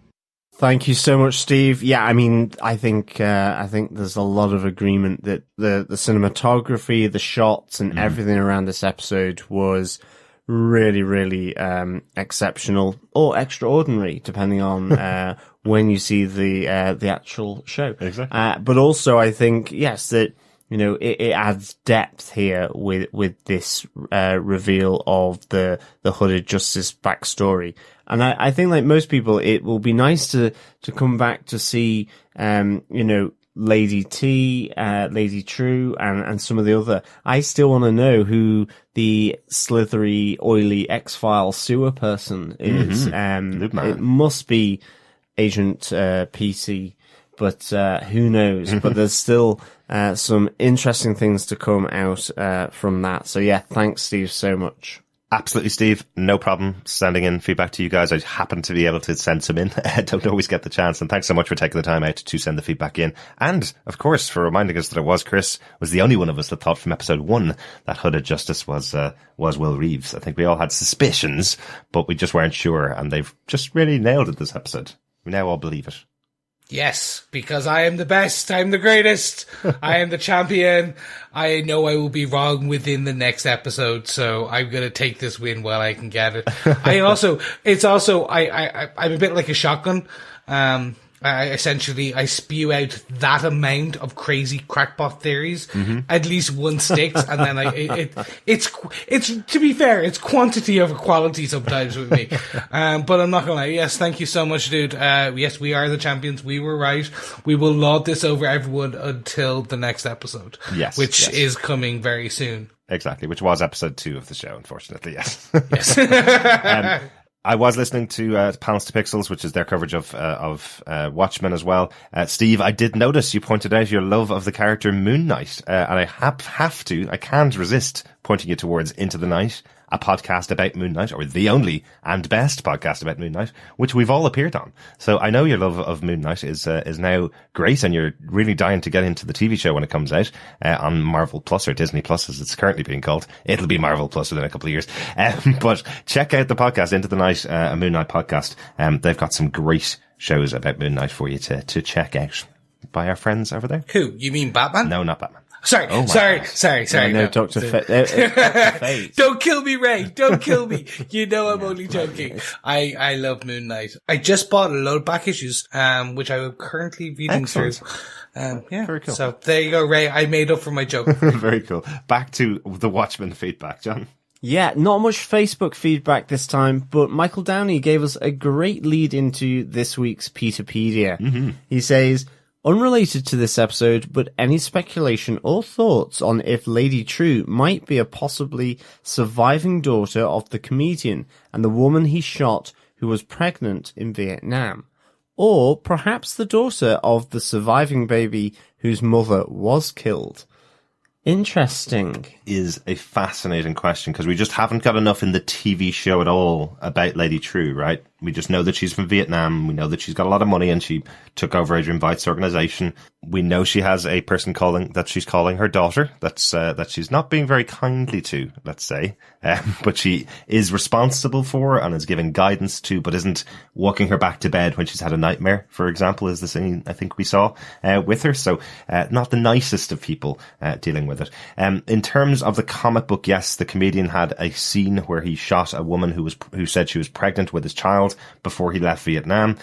Speaker 1: Thank you so much, Steve. Yeah, I mean, I think there's a lot of agreement that the cinematography, the shots, and everything around this episode was really, really exceptional or extraordinary, depending on when you see the actual show.
Speaker 2: Exactly.
Speaker 1: But also, I think, yes, that it adds depth here with this reveal of the Hooded Justice backstory. And I think, like most people, it will be nice to come back to see, Lady T, Lady True, and some of the other. I still want to know who the slithery, oily X-File sewer person is. It must be Agent PC, but who knows? But there's still some interesting things to come out from that. So yeah, thanks, Steve, so much.
Speaker 2: Absolutely, Steve. No problem sending in feedback to you guys. I happen to be able to send some in. I don't always get the chance. And thanks so much for taking the time out to send the feedback in. And, of course, for reminding us that it was Chris, was the only one of us that thought from episode 1 that Hooded Justice was Will Reeves. I think we all had suspicions, but we just weren't sure. And they've just really nailed it this episode. We now all believe it.
Speaker 3: Yes, because I am the best. I'm the greatest. I am the champion. I know I will be wrong within the next episode, so I'm going to take this win while I can get it. I'm a bit like a shotgun. I spew out that amount of crazy crackpot theories. At least one sticks, and then it's to be fair, it's quantity over quality sometimes with me. But I'm not gonna lie. Yes, thank you so much, dude. Yes, we are the champions. We were right. We will laud this over everyone until the next episode.
Speaker 2: Yes,
Speaker 3: which is coming very soon.
Speaker 2: Exactly, which was episode 2 of the show, unfortunately. Yes.
Speaker 3: Yes.
Speaker 2: I was listening to Panels to Pixels, which is their coverage of Watchmen as well. Steve, I did notice you pointed out your love of the character Moon Knight, and I I can't resist pointing you towards Into the Night, a podcast about Moon Knight, or the only and best podcast about Moon Knight, which we've all appeared on. So I know your love of Moon Knight is now great, and you're really dying to get into the TV show when it comes out on Marvel Plus, or Disney Plus as it's currently being called. It'll be Marvel Plus within a couple of years. But check out the podcast, Into the Night, a Moon Knight podcast. They've got some great shows about Moon Knight for you to check out by our friends over there.
Speaker 3: Who? You mean Batman?
Speaker 2: No, not Batman.
Speaker 3: Sorry.
Speaker 1: No, Dr. Fate.
Speaker 3: Don't kill me, Ray. Don't kill me. You know I'm only joking. I love Moon Knight. I just bought a load of back issues, which I am currently reading through.
Speaker 2: Very cool.
Speaker 3: So there you go, Ray. I made up for my joke.
Speaker 2: Very cool. Back to the Watchmen feedback, John.
Speaker 1: Yeah, not much Facebook feedback this time, but Michael Downey gave us a great lead into this week's Peterpedia. He says, unrelated to this episode, but any speculation or thoughts on if Lady True might be a possibly surviving daughter of the comedian and the woman he shot who was pregnant in Vietnam? Or perhaps the daughter of the surviving baby whose mother was killed? Interesting.
Speaker 2: Is a fascinating question because we just haven't got enough in the TV show at all about Lady True, right? We just know that she's from Vietnam. We know that she's got a lot of money and she took over Adrian Veidt's organization. We know she has a person she's calling her daughter. That she's not being very kindly to, let's say. But she is responsible for and is giving guidance to, but isn't walking her back to bed when she's had a nightmare, for example, is the scene I think we saw with her. So not the nicest of people dealing with it. In terms of the comic book, yes, the comedian had a scene where he shot a woman who said she was pregnant with his child before he left Vietnam.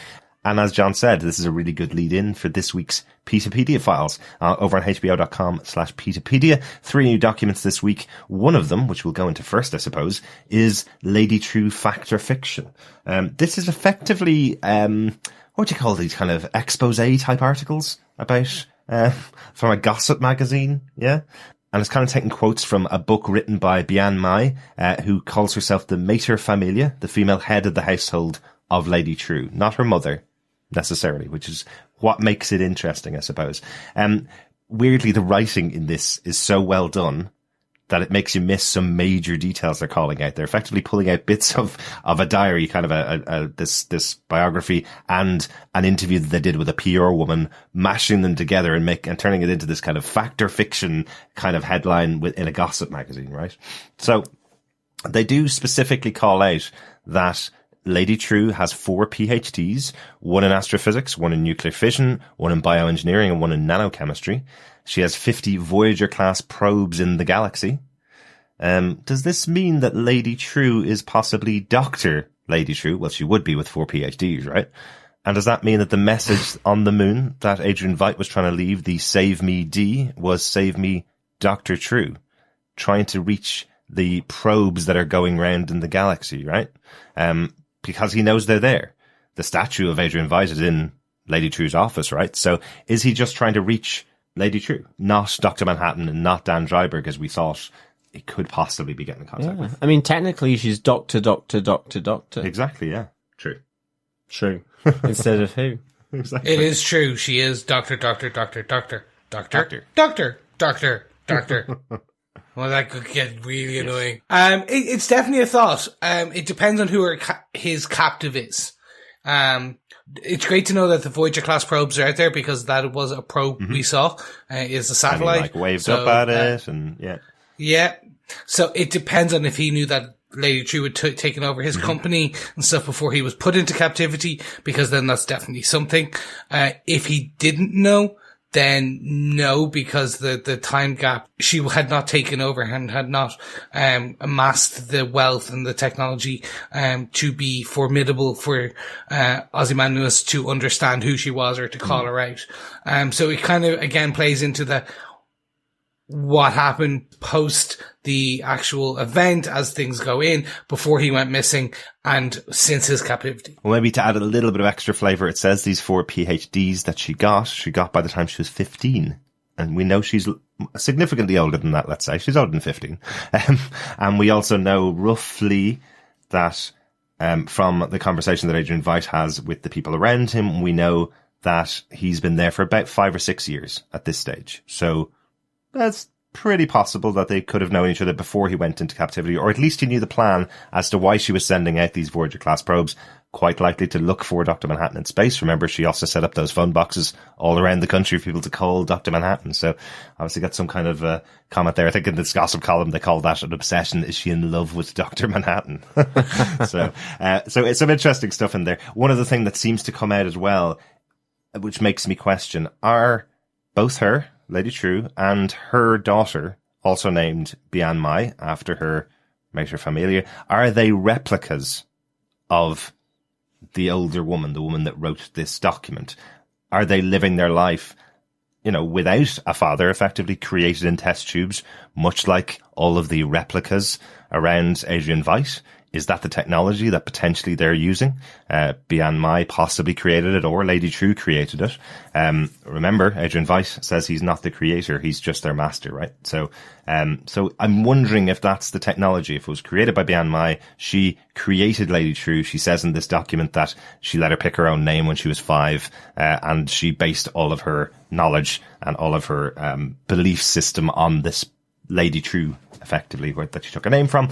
Speaker 2: And as John said, this is a really good lead-in for this week's Peterpedia files over on hbo.com/Peterpedia. 3 new documents this week. One of them, which we'll go into first, I suppose, is Lady True Fact or Fiction. This is effectively, what do you call these kind of expose-type articles about, from a gossip magazine, yeah? And it's kind of taking quotes from a book written by Bian Mai, who calls herself the Mater Familia, the female head of the household of Lady True. Not her mother, necessarily, which is what makes it interesting, I suppose. Weirdly, the writing in this is so well done that it makes you miss some major details they're calling out. They're effectively pulling out bits of a diary, kind of this biography and an interview that they did with a PR woman, mashing them together and turning it into this kind of fact or fiction kind of headline in a gossip magazine, right? So they do specifically call out that Lady True has 4 PhDs, 1 in astrophysics, 1 in nuclear fission, 1 in bioengineering, and 1 in nanochemistry. She has 50 Voyager-class probes in the galaxy. Does this mean that Lady True is possibly Dr. Lady True? Well, she would be with 4 PhDs, right? And does that mean that the message on the moon that Adrian Veidt was trying to leave, the Save Me D, was Save Me Dr. True, trying to reach the probes that are going round in the galaxy, right? Because he knows they're there. The statue of Adrian Veidt is in Lady True's office, right? So is he just trying to reach Lady True, not Dr. Manhattan and not Dan Dreiberg, as we thought he could possibly be getting in contact with?
Speaker 1: I mean, technically she's Doctor.
Speaker 2: Exactly, yeah. True.
Speaker 1: Instead of who?
Speaker 2: Exactly.
Speaker 3: It is true. She is Doctor. Well, that could get really annoying. It's definitely a thought. It depends on who his captive is. It's great to know that the Voyager class probes are out there because that was a probe we saw. Is a satellite.
Speaker 2: And he, waved up at it and yeah.
Speaker 3: Yeah. So it depends on if he knew that Lady True had taken over his company and stuff before he was put into captivity, because then that's definitely something. If he didn't know, then no, because the time gap, she had not taken over and had not amassed the wealth and the technology to be formidable for Ozymandias to understand who she was or to call her out. So it kind of again plays into what happened post the actual event as things go in, before he went missing and since his captivity.
Speaker 2: Well, maybe to add a little bit of extra flavour, it says these 4 PhDs that she got by the time she was 15. And we know she's significantly older than that, let's say. She's older than 15. And we also know roughly that from the conversation that Adrian Veidt has with the people around him, we know that he's been there for about 5 or 6 years at this stage. So that's pretty possible that they could have known each other before he went into captivity, or at least he knew the plan as to why she was sending out these Voyager-class probes, quite likely to look for Dr. Manhattan in space. Remember, she also set up those phone boxes all around the country for people to call Dr. Manhattan. So obviously got some kind of comment there. I think in this gossip column they called that an obsession. Is she in love with Dr. Manhattan? So it's some interesting stuff in there. One other thing that seems to come out as well, which makes me question, are both her, Lady True, and her daughter, also named Bian Mai, after her Mater Familia, are they replicas of the older woman, the woman that wrote this document? Are they living their life without a father, effectively created in test tubes, much like all of the replicas around Adrian Veidt. Is that the technology that potentially they're using? Bian Mai possibly created it, or Lady True created it. Remember, Adrian Veidt says he's not the creator, he's just their master, right? So I'm wondering if that's the technology. If it was created by Bian Mai, she created Lady True. She says in this document that she let her pick her own name when she was 5, and she based all of her knowledge and all of her belief system on this Lady True, effectively, that she took her name from.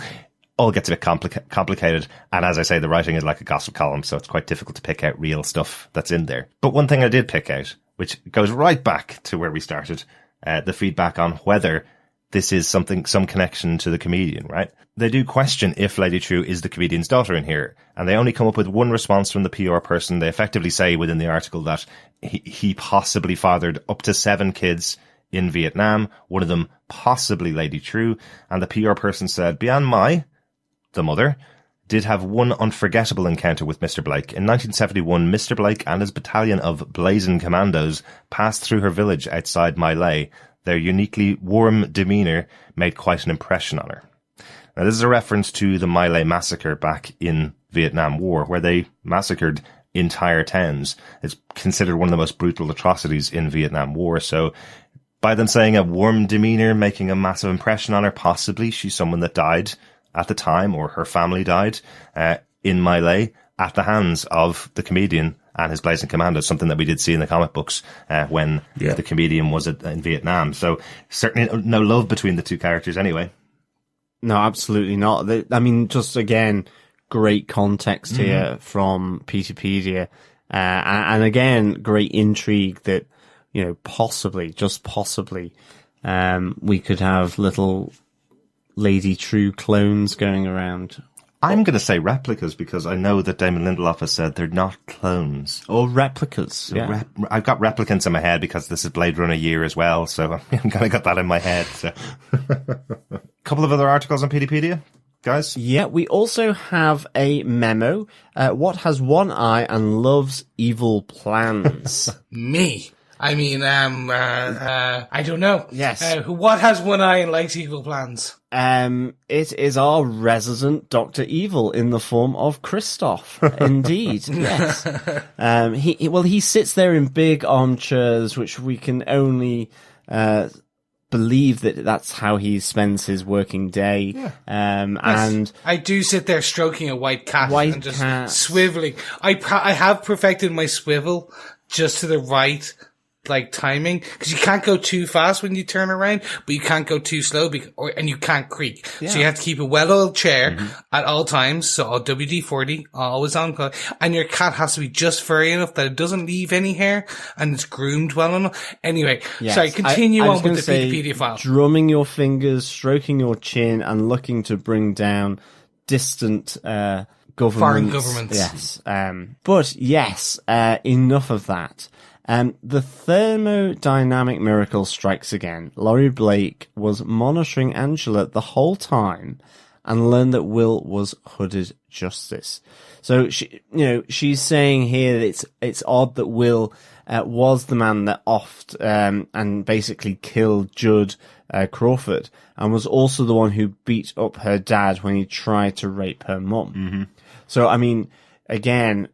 Speaker 2: All gets a bit complicated, and as I say, the writing is like a gossip column, so it's quite difficult to pick out real stuff that's in there. But one thing I did pick out, which goes right back to where we started, the feedback on whether this is some connection to the comedian, right? They do question if Lady True is the comedian's daughter in here, and they only come up with one response from the PR person. They effectively say within the article that he possibly fathered up to 7 kids in Vietnam, one of them possibly Lady True, and the PR person said, Bian Mai, the mother, did have one unforgettable encounter with Mr. Blake. In 1971, Mr. Blake and his battalion of Blazing Commandos passed through her village outside My Lai. Their uniquely warm demeanour made quite an impression on her. Now, this is a reference to the My Lai massacre back in Vietnam War, where they massacred entire towns. It's considered one of the most brutal atrocities in Vietnam War. So by them saying a warm demeanour making a massive impression on her, possibly she's someone that died at the time, or her family died in My Lai at the hands of the comedian and his Blazing Commandos, something that we did see in the comic books when the comedian was in Vietnam. So certainly no love between the two characters anyway.
Speaker 1: No, absolutely not. I mean, just again, great context here from Peterpedia. And again, great intrigue that, possibly, just possibly, we could have little Lady True clones going around.
Speaker 2: I'm going to say replicas because I know that Damon Lindelof has said they're not clones.
Speaker 1: Or replicas, yeah.
Speaker 2: I've got replicants in my head because this is Blade Runner year as well, so I'm kind of got that in my head. So. A couple of other articles on Peterpedia, guys?
Speaker 1: Yeah, we also have a memo. What has one eye and loves evil plans?
Speaker 3: Me. I mean, I don't know.
Speaker 1: Yes.
Speaker 3: What has one eye and likes evil plans?
Speaker 1: It is our resident Dr. Evil in the form of Christoph. Indeed, yes. He sits there in big armchairs, which we can only, believe that that's how he spends his working day.
Speaker 3: Yeah.
Speaker 1: And
Speaker 3: I do sit there stroking a white cat and just swiveling. I have perfected my swivel just to the right, timing, because you can't go too fast when you turn around, but you can't go too slow, and you can't creak. Yeah. So you have to keep a well-oiled chair at all times. So WD-40, always on, and your cat has to be just furry enough that it doesn't leave any hair and it's groomed well enough. Anyway, yes. Sorry, continue on with the Wikipedia file.
Speaker 1: Drumming your fingers, stroking your chin, and looking to bring down distant,
Speaker 3: foreign governments.
Speaker 1: Yes. But yes, enough of that. The thermodynamic miracle strikes again. Laurie Blake was monitoring Angela the whole time and learned that Will was hooded justice. So she's saying here that it's odd that Will was the man that offed and basically killed Judd Crawford, and was also the one who beat up her dad when he tried to rape her mum. Mm-hmm. So I mean, again,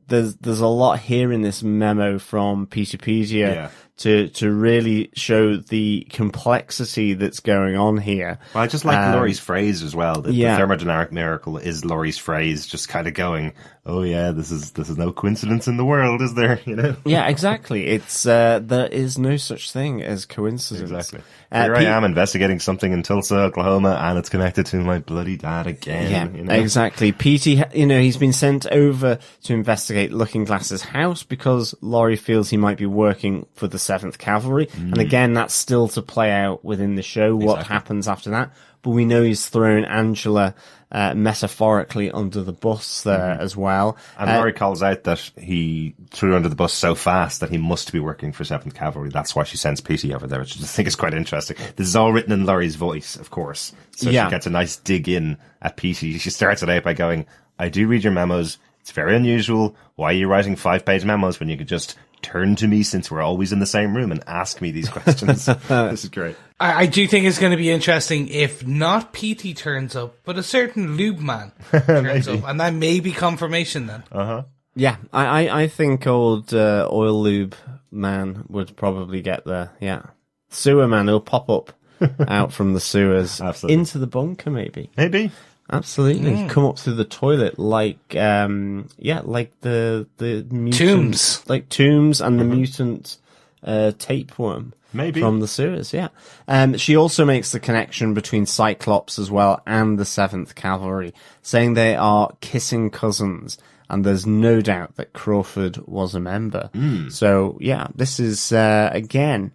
Speaker 1: there's a lot here in this memo from Peterpedia to really show the complexity that's going on here.
Speaker 2: Well, I just like Laurie's phrase as well. The thermodynamic miracle is Laurie's phrase, just kind of going, oh yeah, this is no coincidence in the world, is there?
Speaker 1: Yeah, exactly. It's there is no such thing as coincidence.
Speaker 2: Exactly. Here I am investigating something in Tulsa, Oklahoma, and it's connected to my bloody dad again.
Speaker 1: Yeah, exactly. Petey, he's been sent over to investigate Looking Glass's house because Laurie feels he might be working for the 7th Cavalry. And again, that's still to play out within the show, what happens after that. But we know he's thrown Angela metaphorically under the bus there as well.
Speaker 2: And Laurie calls out that he threw her under the bus so fast that he must be working for 7th Cavalry. That's why she sends Petey over there, which I think is quite interesting. This is all written in Laurie's voice, of course. So she gets a nice dig in at Petey. She starts it out by going, I do read your memos. It's very unusual. Why are you writing 5-page memos when you could just turn to me since we're always in the same room and ask me these questions. This is great.
Speaker 3: I do think it's going to be interesting if not PT turns up, but a certain lube man turns up, and that may be confirmation then.
Speaker 1: Yeah, I think old oil lube man would probably get there. Yeah, sewer man, he'll pop up out from the sewers into the bunker, maybe. Absolutely, come up through the toilet like like the mutant,
Speaker 3: Tombs,
Speaker 1: like Tombs and the mutant tapeworm.
Speaker 2: Maybe.
Speaker 1: From the sewers, yeah. She also makes the connection between Cyclops as well and the 7th Cavalry, saying they are kissing cousins, and there's no doubt that Crawford was a member. So, yeah, this is, again,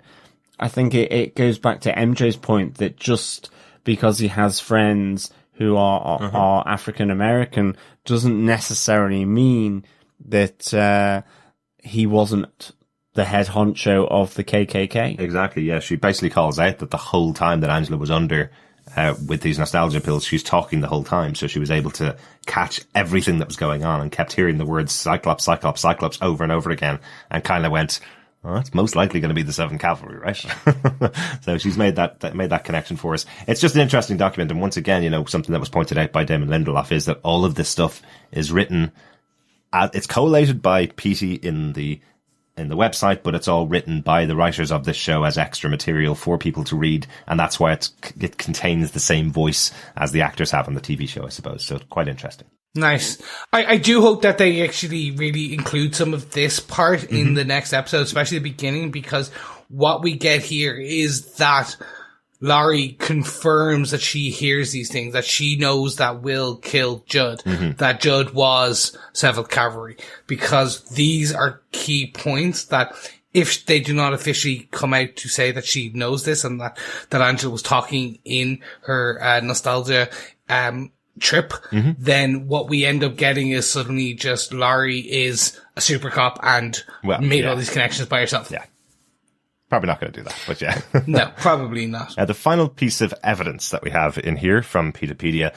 Speaker 1: I think it goes back to MJ's point that just because he has friends who are African-American doesn't necessarily mean that he wasn't the head honcho of the KKK.
Speaker 2: Exactly, yeah. She basically calls out that the whole time that Angela was under with these nostalgia pills, she's talking the whole time, so she was able to catch everything that was going on and kept hearing the words Cyclops, Cyclops, Cyclops over and over again, and kind of went, well, it's most likely going to be the 7th Cavalry, right? So she's made that connection for us. It's just an interesting document, and once again, something that was pointed out by Damon Lindelof is that all of this stuff is written, it's collated by Petey in the website, but it's all written by the writers of this show as extra material for people to read, and that's why it contains the same voice as the actors have on the TV show, I suppose. So quite interesting.
Speaker 3: Nice. I do hope that they actually really include some of this part in the next episode, especially the beginning, because what we get here is that Laurie confirms that she hears these things, that she knows that Will killed Judd, that Judd was 7th Cavalry, because these are key points that if they do not officially come out to say that she knows this and that Angela was talking in her nostalgia trip, then what we end up getting is suddenly just Laurie is a super cop and made all these connections by herself.
Speaker 2: Yeah. Probably not going to do that, but yeah.
Speaker 3: No, probably not.
Speaker 2: The final piece of evidence that we have in here from Peterpedia,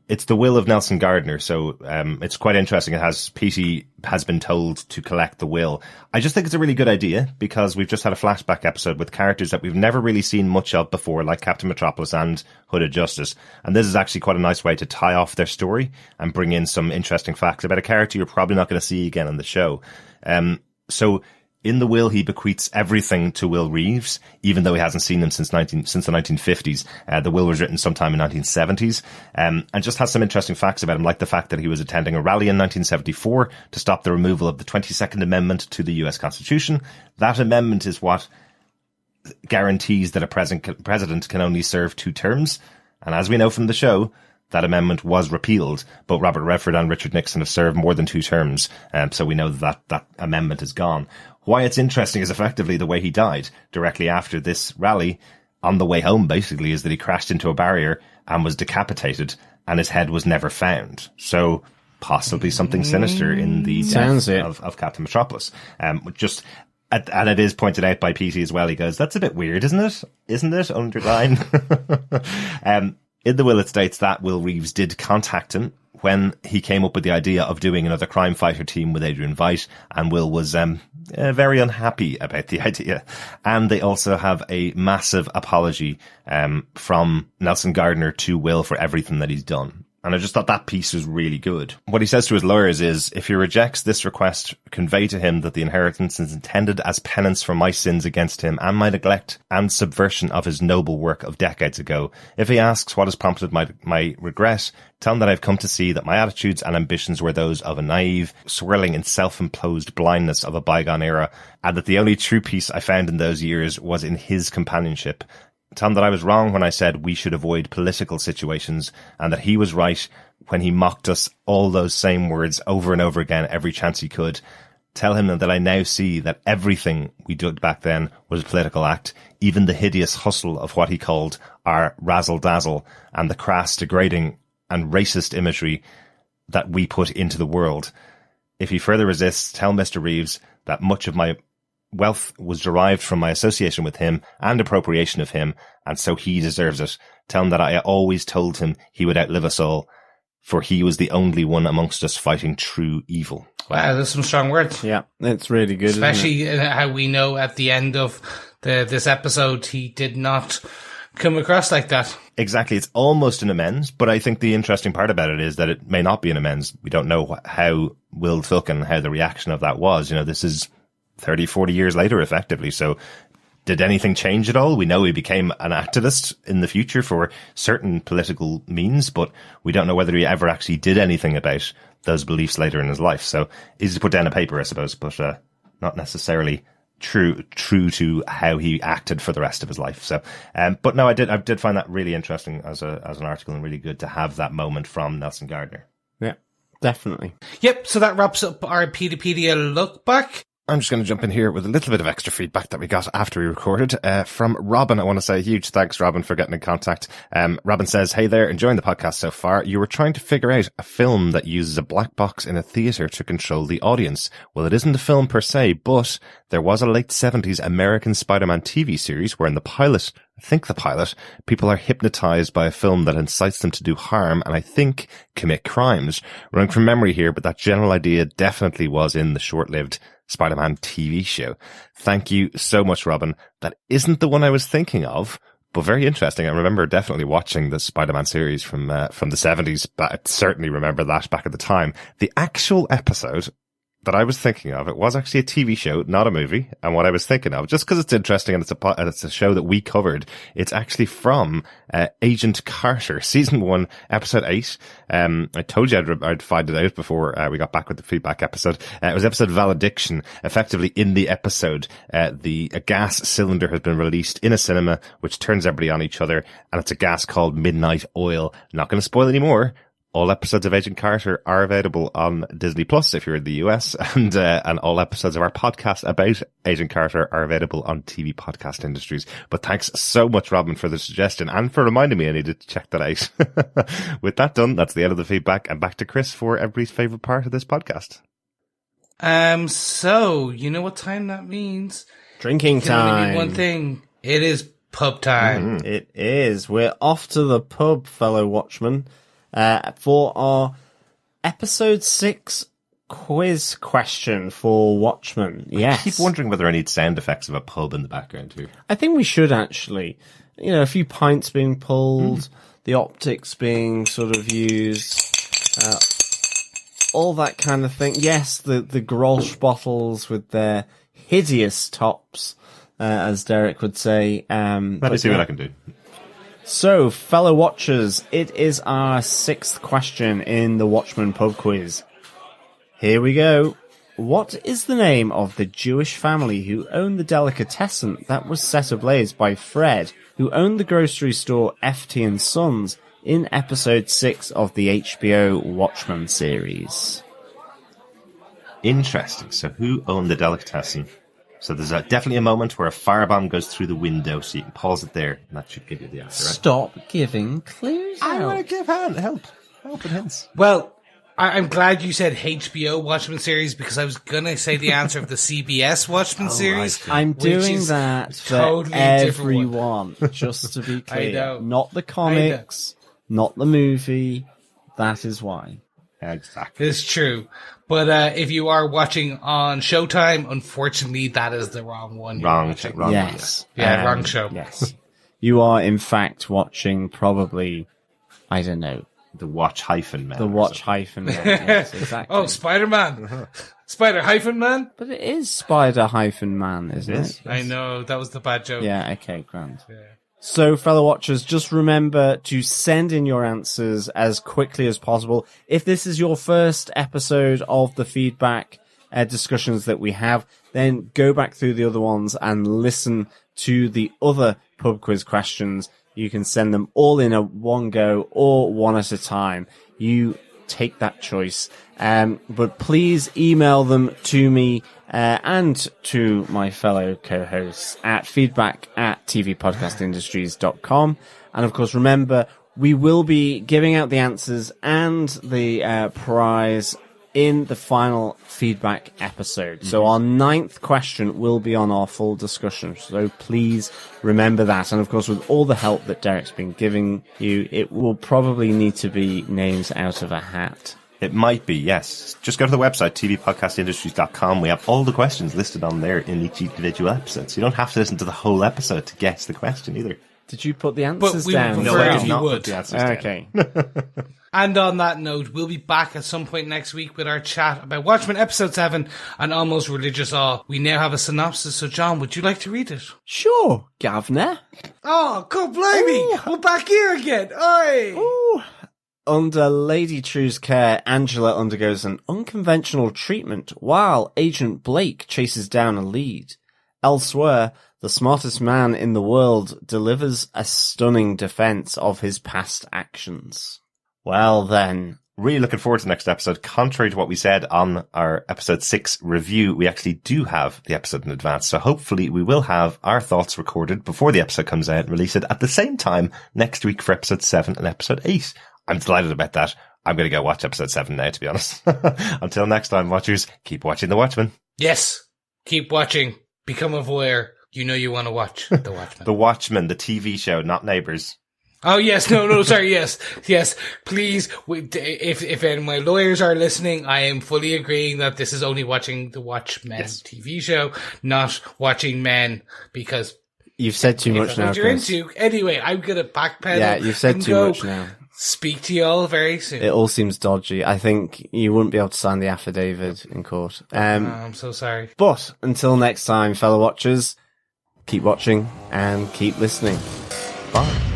Speaker 2: it's the will of Nelson Gardner. So it's quite interesting. It has Petey has been told to collect the will. I just think it's a really good idea because we've just had a flashback episode with characters that we've never really seen much of before, like Captain Metropolis and Hooded Justice. And this is actually quite a nice way to tie off their story and bring in some interesting facts about a character you're probably not going to see again on the show. So in the will, he bequeaths everything to Will Reeves, even though he hasn't seen him since the 1950s. The will was written sometime in 1970s, and just has some interesting facts about him, like the fact that he was attending a rally in 1974 to stop the removal of the 22nd Amendment to the US Constitution. That amendment is what guarantees that a president can only serve 2 terms. And as we know from the show, that amendment was repealed, but Robert Redford and Richard Nixon have served more than 2 terms. So we know that amendment is gone. Why it's interesting is effectively the way he died directly after this rally. On the way home, basically, is that he crashed into a barrier and was decapitated, and his head was never found. So possibly something sinister in the death of Captain Metropolis. And it is pointed out by Petey as well. He goes, "That's a bit weird, isn't it? Isn't it?" Underline. In the will, it states that Will Reeves did contact him when he came up with the idea of doing another crime fighter team with Adrian Veidt, and Will was very unhappy about the idea. And they also have a massive apology from Nelson Gardner to Will for everything that he's done. And I just thought that piece was really good. What he says to his lawyers is, if he rejects this request, convey to him that the inheritance is intended as penance for my sins against him and my neglect and subversion of his noble work of decades ago. If he asks what has prompted my regret, tell him that I've come to see that my attitudes and ambitions were those of a naive, swirling in self-imposed blindness of a bygone era, and that the only true peace I found in those years was in his companionship. Tell him that I was wrong when I said we should avoid political situations, and that he was right when he mocked us all those same words over and over again every chance he could. Tell him that I now see that everything we did back then was a political act, even the hideous hustle of what he called our razzle-dazzle and the crass, degrading and racist imagery that we put into the world. If he further resists, tell Mr. Reeves that much of my wealth was derived from my association with him and appropriation of him, and so he deserves it. Tell him that I always told him he would outlive us all, for he was the only one amongst us fighting true evil.
Speaker 3: Wow, there's some strong words.
Speaker 1: Yeah, it's really good.
Speaker 3: Especially how we know at the end of this episode, he did not come across like that.
Speaker 2: Exactly. It's almost an amends, but I think the interesting part about it is that it may not be an amends. We don't know how Will took and how the reaction of that was. You know, this is 30, 40 years later, effectively. So did anything change at all? We know he became an activist in the future for certain political means, but we don't know whether he ever actually did anything about those beliefs later in his life. So easy to put down on paper, I suppose, but not necessarily true to how he acted for the rest of his life. So, but no, I did find that really interesting as an article, and really good to have that moment from Nelson Gardner.
Speaker 1: Yeah, definitely.
Speaker 3: Yep. So that wraps up our Pedopedia look back.
Speaker 2: I'm just going to jump in here with a little bit of extra feedback that we got after we recorded from Robin. I want to say a huge thanks, Robin, for getting in contact. Robin says, hey there, enjoying the podcast so far. You were trying to figure out a film that uses a black box in a theatre to control the audience. Well, it isn't a film per se, but there was a late 70s American Spider-Man TV series where in the pilot, people are hypnotized by a film that incites them to do harm and I think commit crimes. Running from memory here, but that general idea definitely was in the short-lived Spider-Man TV show. Thank you so much, Robin. That isn't the one I was thinking of, but very interesting. I remember definitely watching the Spider-Man series from the 70s, but I certainly remember that back at the time. The actual episode that I was thinking of, it was actually a TV show, not a movie. And what I was thinking of, just because it's interesting and it's a show that we covered, it's actually from Agent Carter, season 1, episode 8. I told you I'd find it out before we got back with the feedback episode. It was episode Valediction. Effectively, in the episode, a gas cylinder has been released in a cinema, which turns everybody on each other, and it's a gas called Midnight Oil. Not going to spoil any more. All episodes of Agent Carter are available on Disney Plus if you're in the US, and all episodes of our podcast about Agent Carter are available on TV Podcast Industries. But thanks so much, Robin, for the suggestion and for reminding me I needed to check that out. With that done, that's the end of the feedback, and back to Chris for everybody's favorite part of this podcast.
Speaker 3: So you know what time that means?
Speaker 1: Drinking
Speaker 3: Can only
Speaker 1: time.
Speaker 3: mean one thing. It is pub time.
Speaker 1: It is. We're off to the pub, fellow Watchmen, for our episode 6 quiz question for Watchmen. Yes.
Speaker 2: I keep wondering whether I need sound effects of a pub in the background too.
Speaker 1: I think we should actually. You know, a few pints being pulled, the optics being sort of used, all that kind of thing. Yes, the Grolsch bottles with their hideous tops, as Derek would say.
Speaker 2: Let me see what I can do.
Speaker 1: So, fellow watchers, it is our 6th question in the Watchmen Pub Quiz. Here we go. What is the name of the Jewish family who owned the delicatessen that was set ablaze by Fred, who owned the grocery store FT and Sons in episode 6 of the HBO Watchmen series?
Speaker 2: Interesting. So who owned the delicatessen? So there's definitely a moment where a firebomb goes through the window, so you can pause it there, and that should give you the answer, right?
Speaker 1: Stop giving clues
Speaker 2: I
Speaker 1: out.
Speaker 2: want to give help and hints.
Speaker 3: Well, I'm glad you said HBO Watchmen series because I was going to say the answer of the CBS Watchmen series.
Speaker 2: Right.
Speaker 1: I'm
Speaker 3: which
Speaker 1: doing
Speaker 3: is
Speaker 1: that for
Speaker 3: totally different one.
Speaker 1: everyone, just to be clear.
Speaker 3: I know.
Speaker 1: Not the comics, not the movie. That is why.
Speaker 2: Exactly.
Speaker 3: It's true. But if you are watching on Showtime, unfortunately, that is the wrong one. you're
Speaker 2: Wrong
Speaker 3: watching.
Speaker 2: one.
Speaker 1: Yes.
Speaker 3: Yeah, wrong show.
Speaker 1: Yes. You are, in fact, watching probably, I don't know,
Speaker 2: The Watch-Man.
Speaker 1: the Watch-Man. Yes, exactly.
Speaker 3: Oh, Spider-Man. Spider-Man?
Speaker 1: But it is Spider-Man, isn't it?
Speaker 3: I know, that was the bad joke.
Speaker 1: Yeah, okay, grand.
Speaker 3: Yeah.
Speaker 1: So, fellow watchers, just remember to send in your answers as quickly as possible. If this is your first episode of the feedback discussions that we have, then go back through the other ones and listen to the other pub quiz questions. You can send them all in a one go or one at a time. You take that choice. But please email them to me and to my fellow co-hosts at feedback@tvpodcastindustries.com. And of course, remember, we will be giving out the answers and the prize in the final feedback episode. So our 9th question will be on our full discussion. So please remember that. And of course, with all the help that Derek's been giving you, it will probably need to be names out of a hat.
Speaker 2: It might be, yes. Just go to the website, tvpodcastindustries.com. We have all the questions listed on there in each individual episode. So you don't have to listen to the whole episode to guess the question either.
Speaker 1: Did you put the answers down?
Speaker 2: No, I did
Speaker 3: you
Speaker 2: not
Speaker 3: would.
Speaker 2: put the answers down.
Speaker 1: Okay.
Speaker 3: And on that note, we'll be back at some point next week with our chat about Watchmen Episode 7 and Almost Religious Awe. We now have a synopsis, so John, would you like to read it?
Speaker 1: Sure, Gavner.
Speaker 3: Oh, God blimey! We're back here again! Oi!
Speaker 1: Ooh. Under Lady True's care, Angela undergoes an unconventional treatment while Agent Blake chases down a lead. Elsewhere, the smartest man in the world delivers a stunning defense of his past actions. Well then,
Speaker 2: Really looking forward to the next episode. Contrary to what we said on our episode 6 review, we actually do have the episode in advance. So hopefully we will have our thoughts recorded before the episode comes out and release it at the same time next week for episode 7 and episode 8. I'm delighted about that. I'm going to go watch episode 7 now, to be honest. Until next time, watchers, keep watching The Watchmen.
Speaker 3: Yes, keep watching. Become aware. You know you want to watch The Watchmen.
Speaker 2: The Watchmen, the TV show, not Neighbours.
Speaker 3: Oh, yes. No, sorry. Yes. Please. If any of my lawyers are listening, I am fully agreeing that this is only watching the Watchmen TV show, not watching men, because
Speaker 1: you've said too much now,
Speaker 3: you're
Speaker 1: Chris.
Speaker 3: into. Anyway, I'm going to backpedal.
Speaker 1: Yeah, you've said too much now.
Speaker 3: Speak to you all very soon.
Speaker 1: It all seems dodgy. I think you wouldn't be able to sign the affidavit in court.
Speaker 3: I'm so sorry.
Speaker 1: But until next time, fellow watchers, keep watching and keep listening. Bye.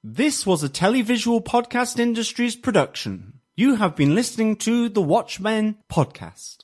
Speaker 1: This was a Televisual Podcast Industries production. You have been listening to the Watchmen podcast.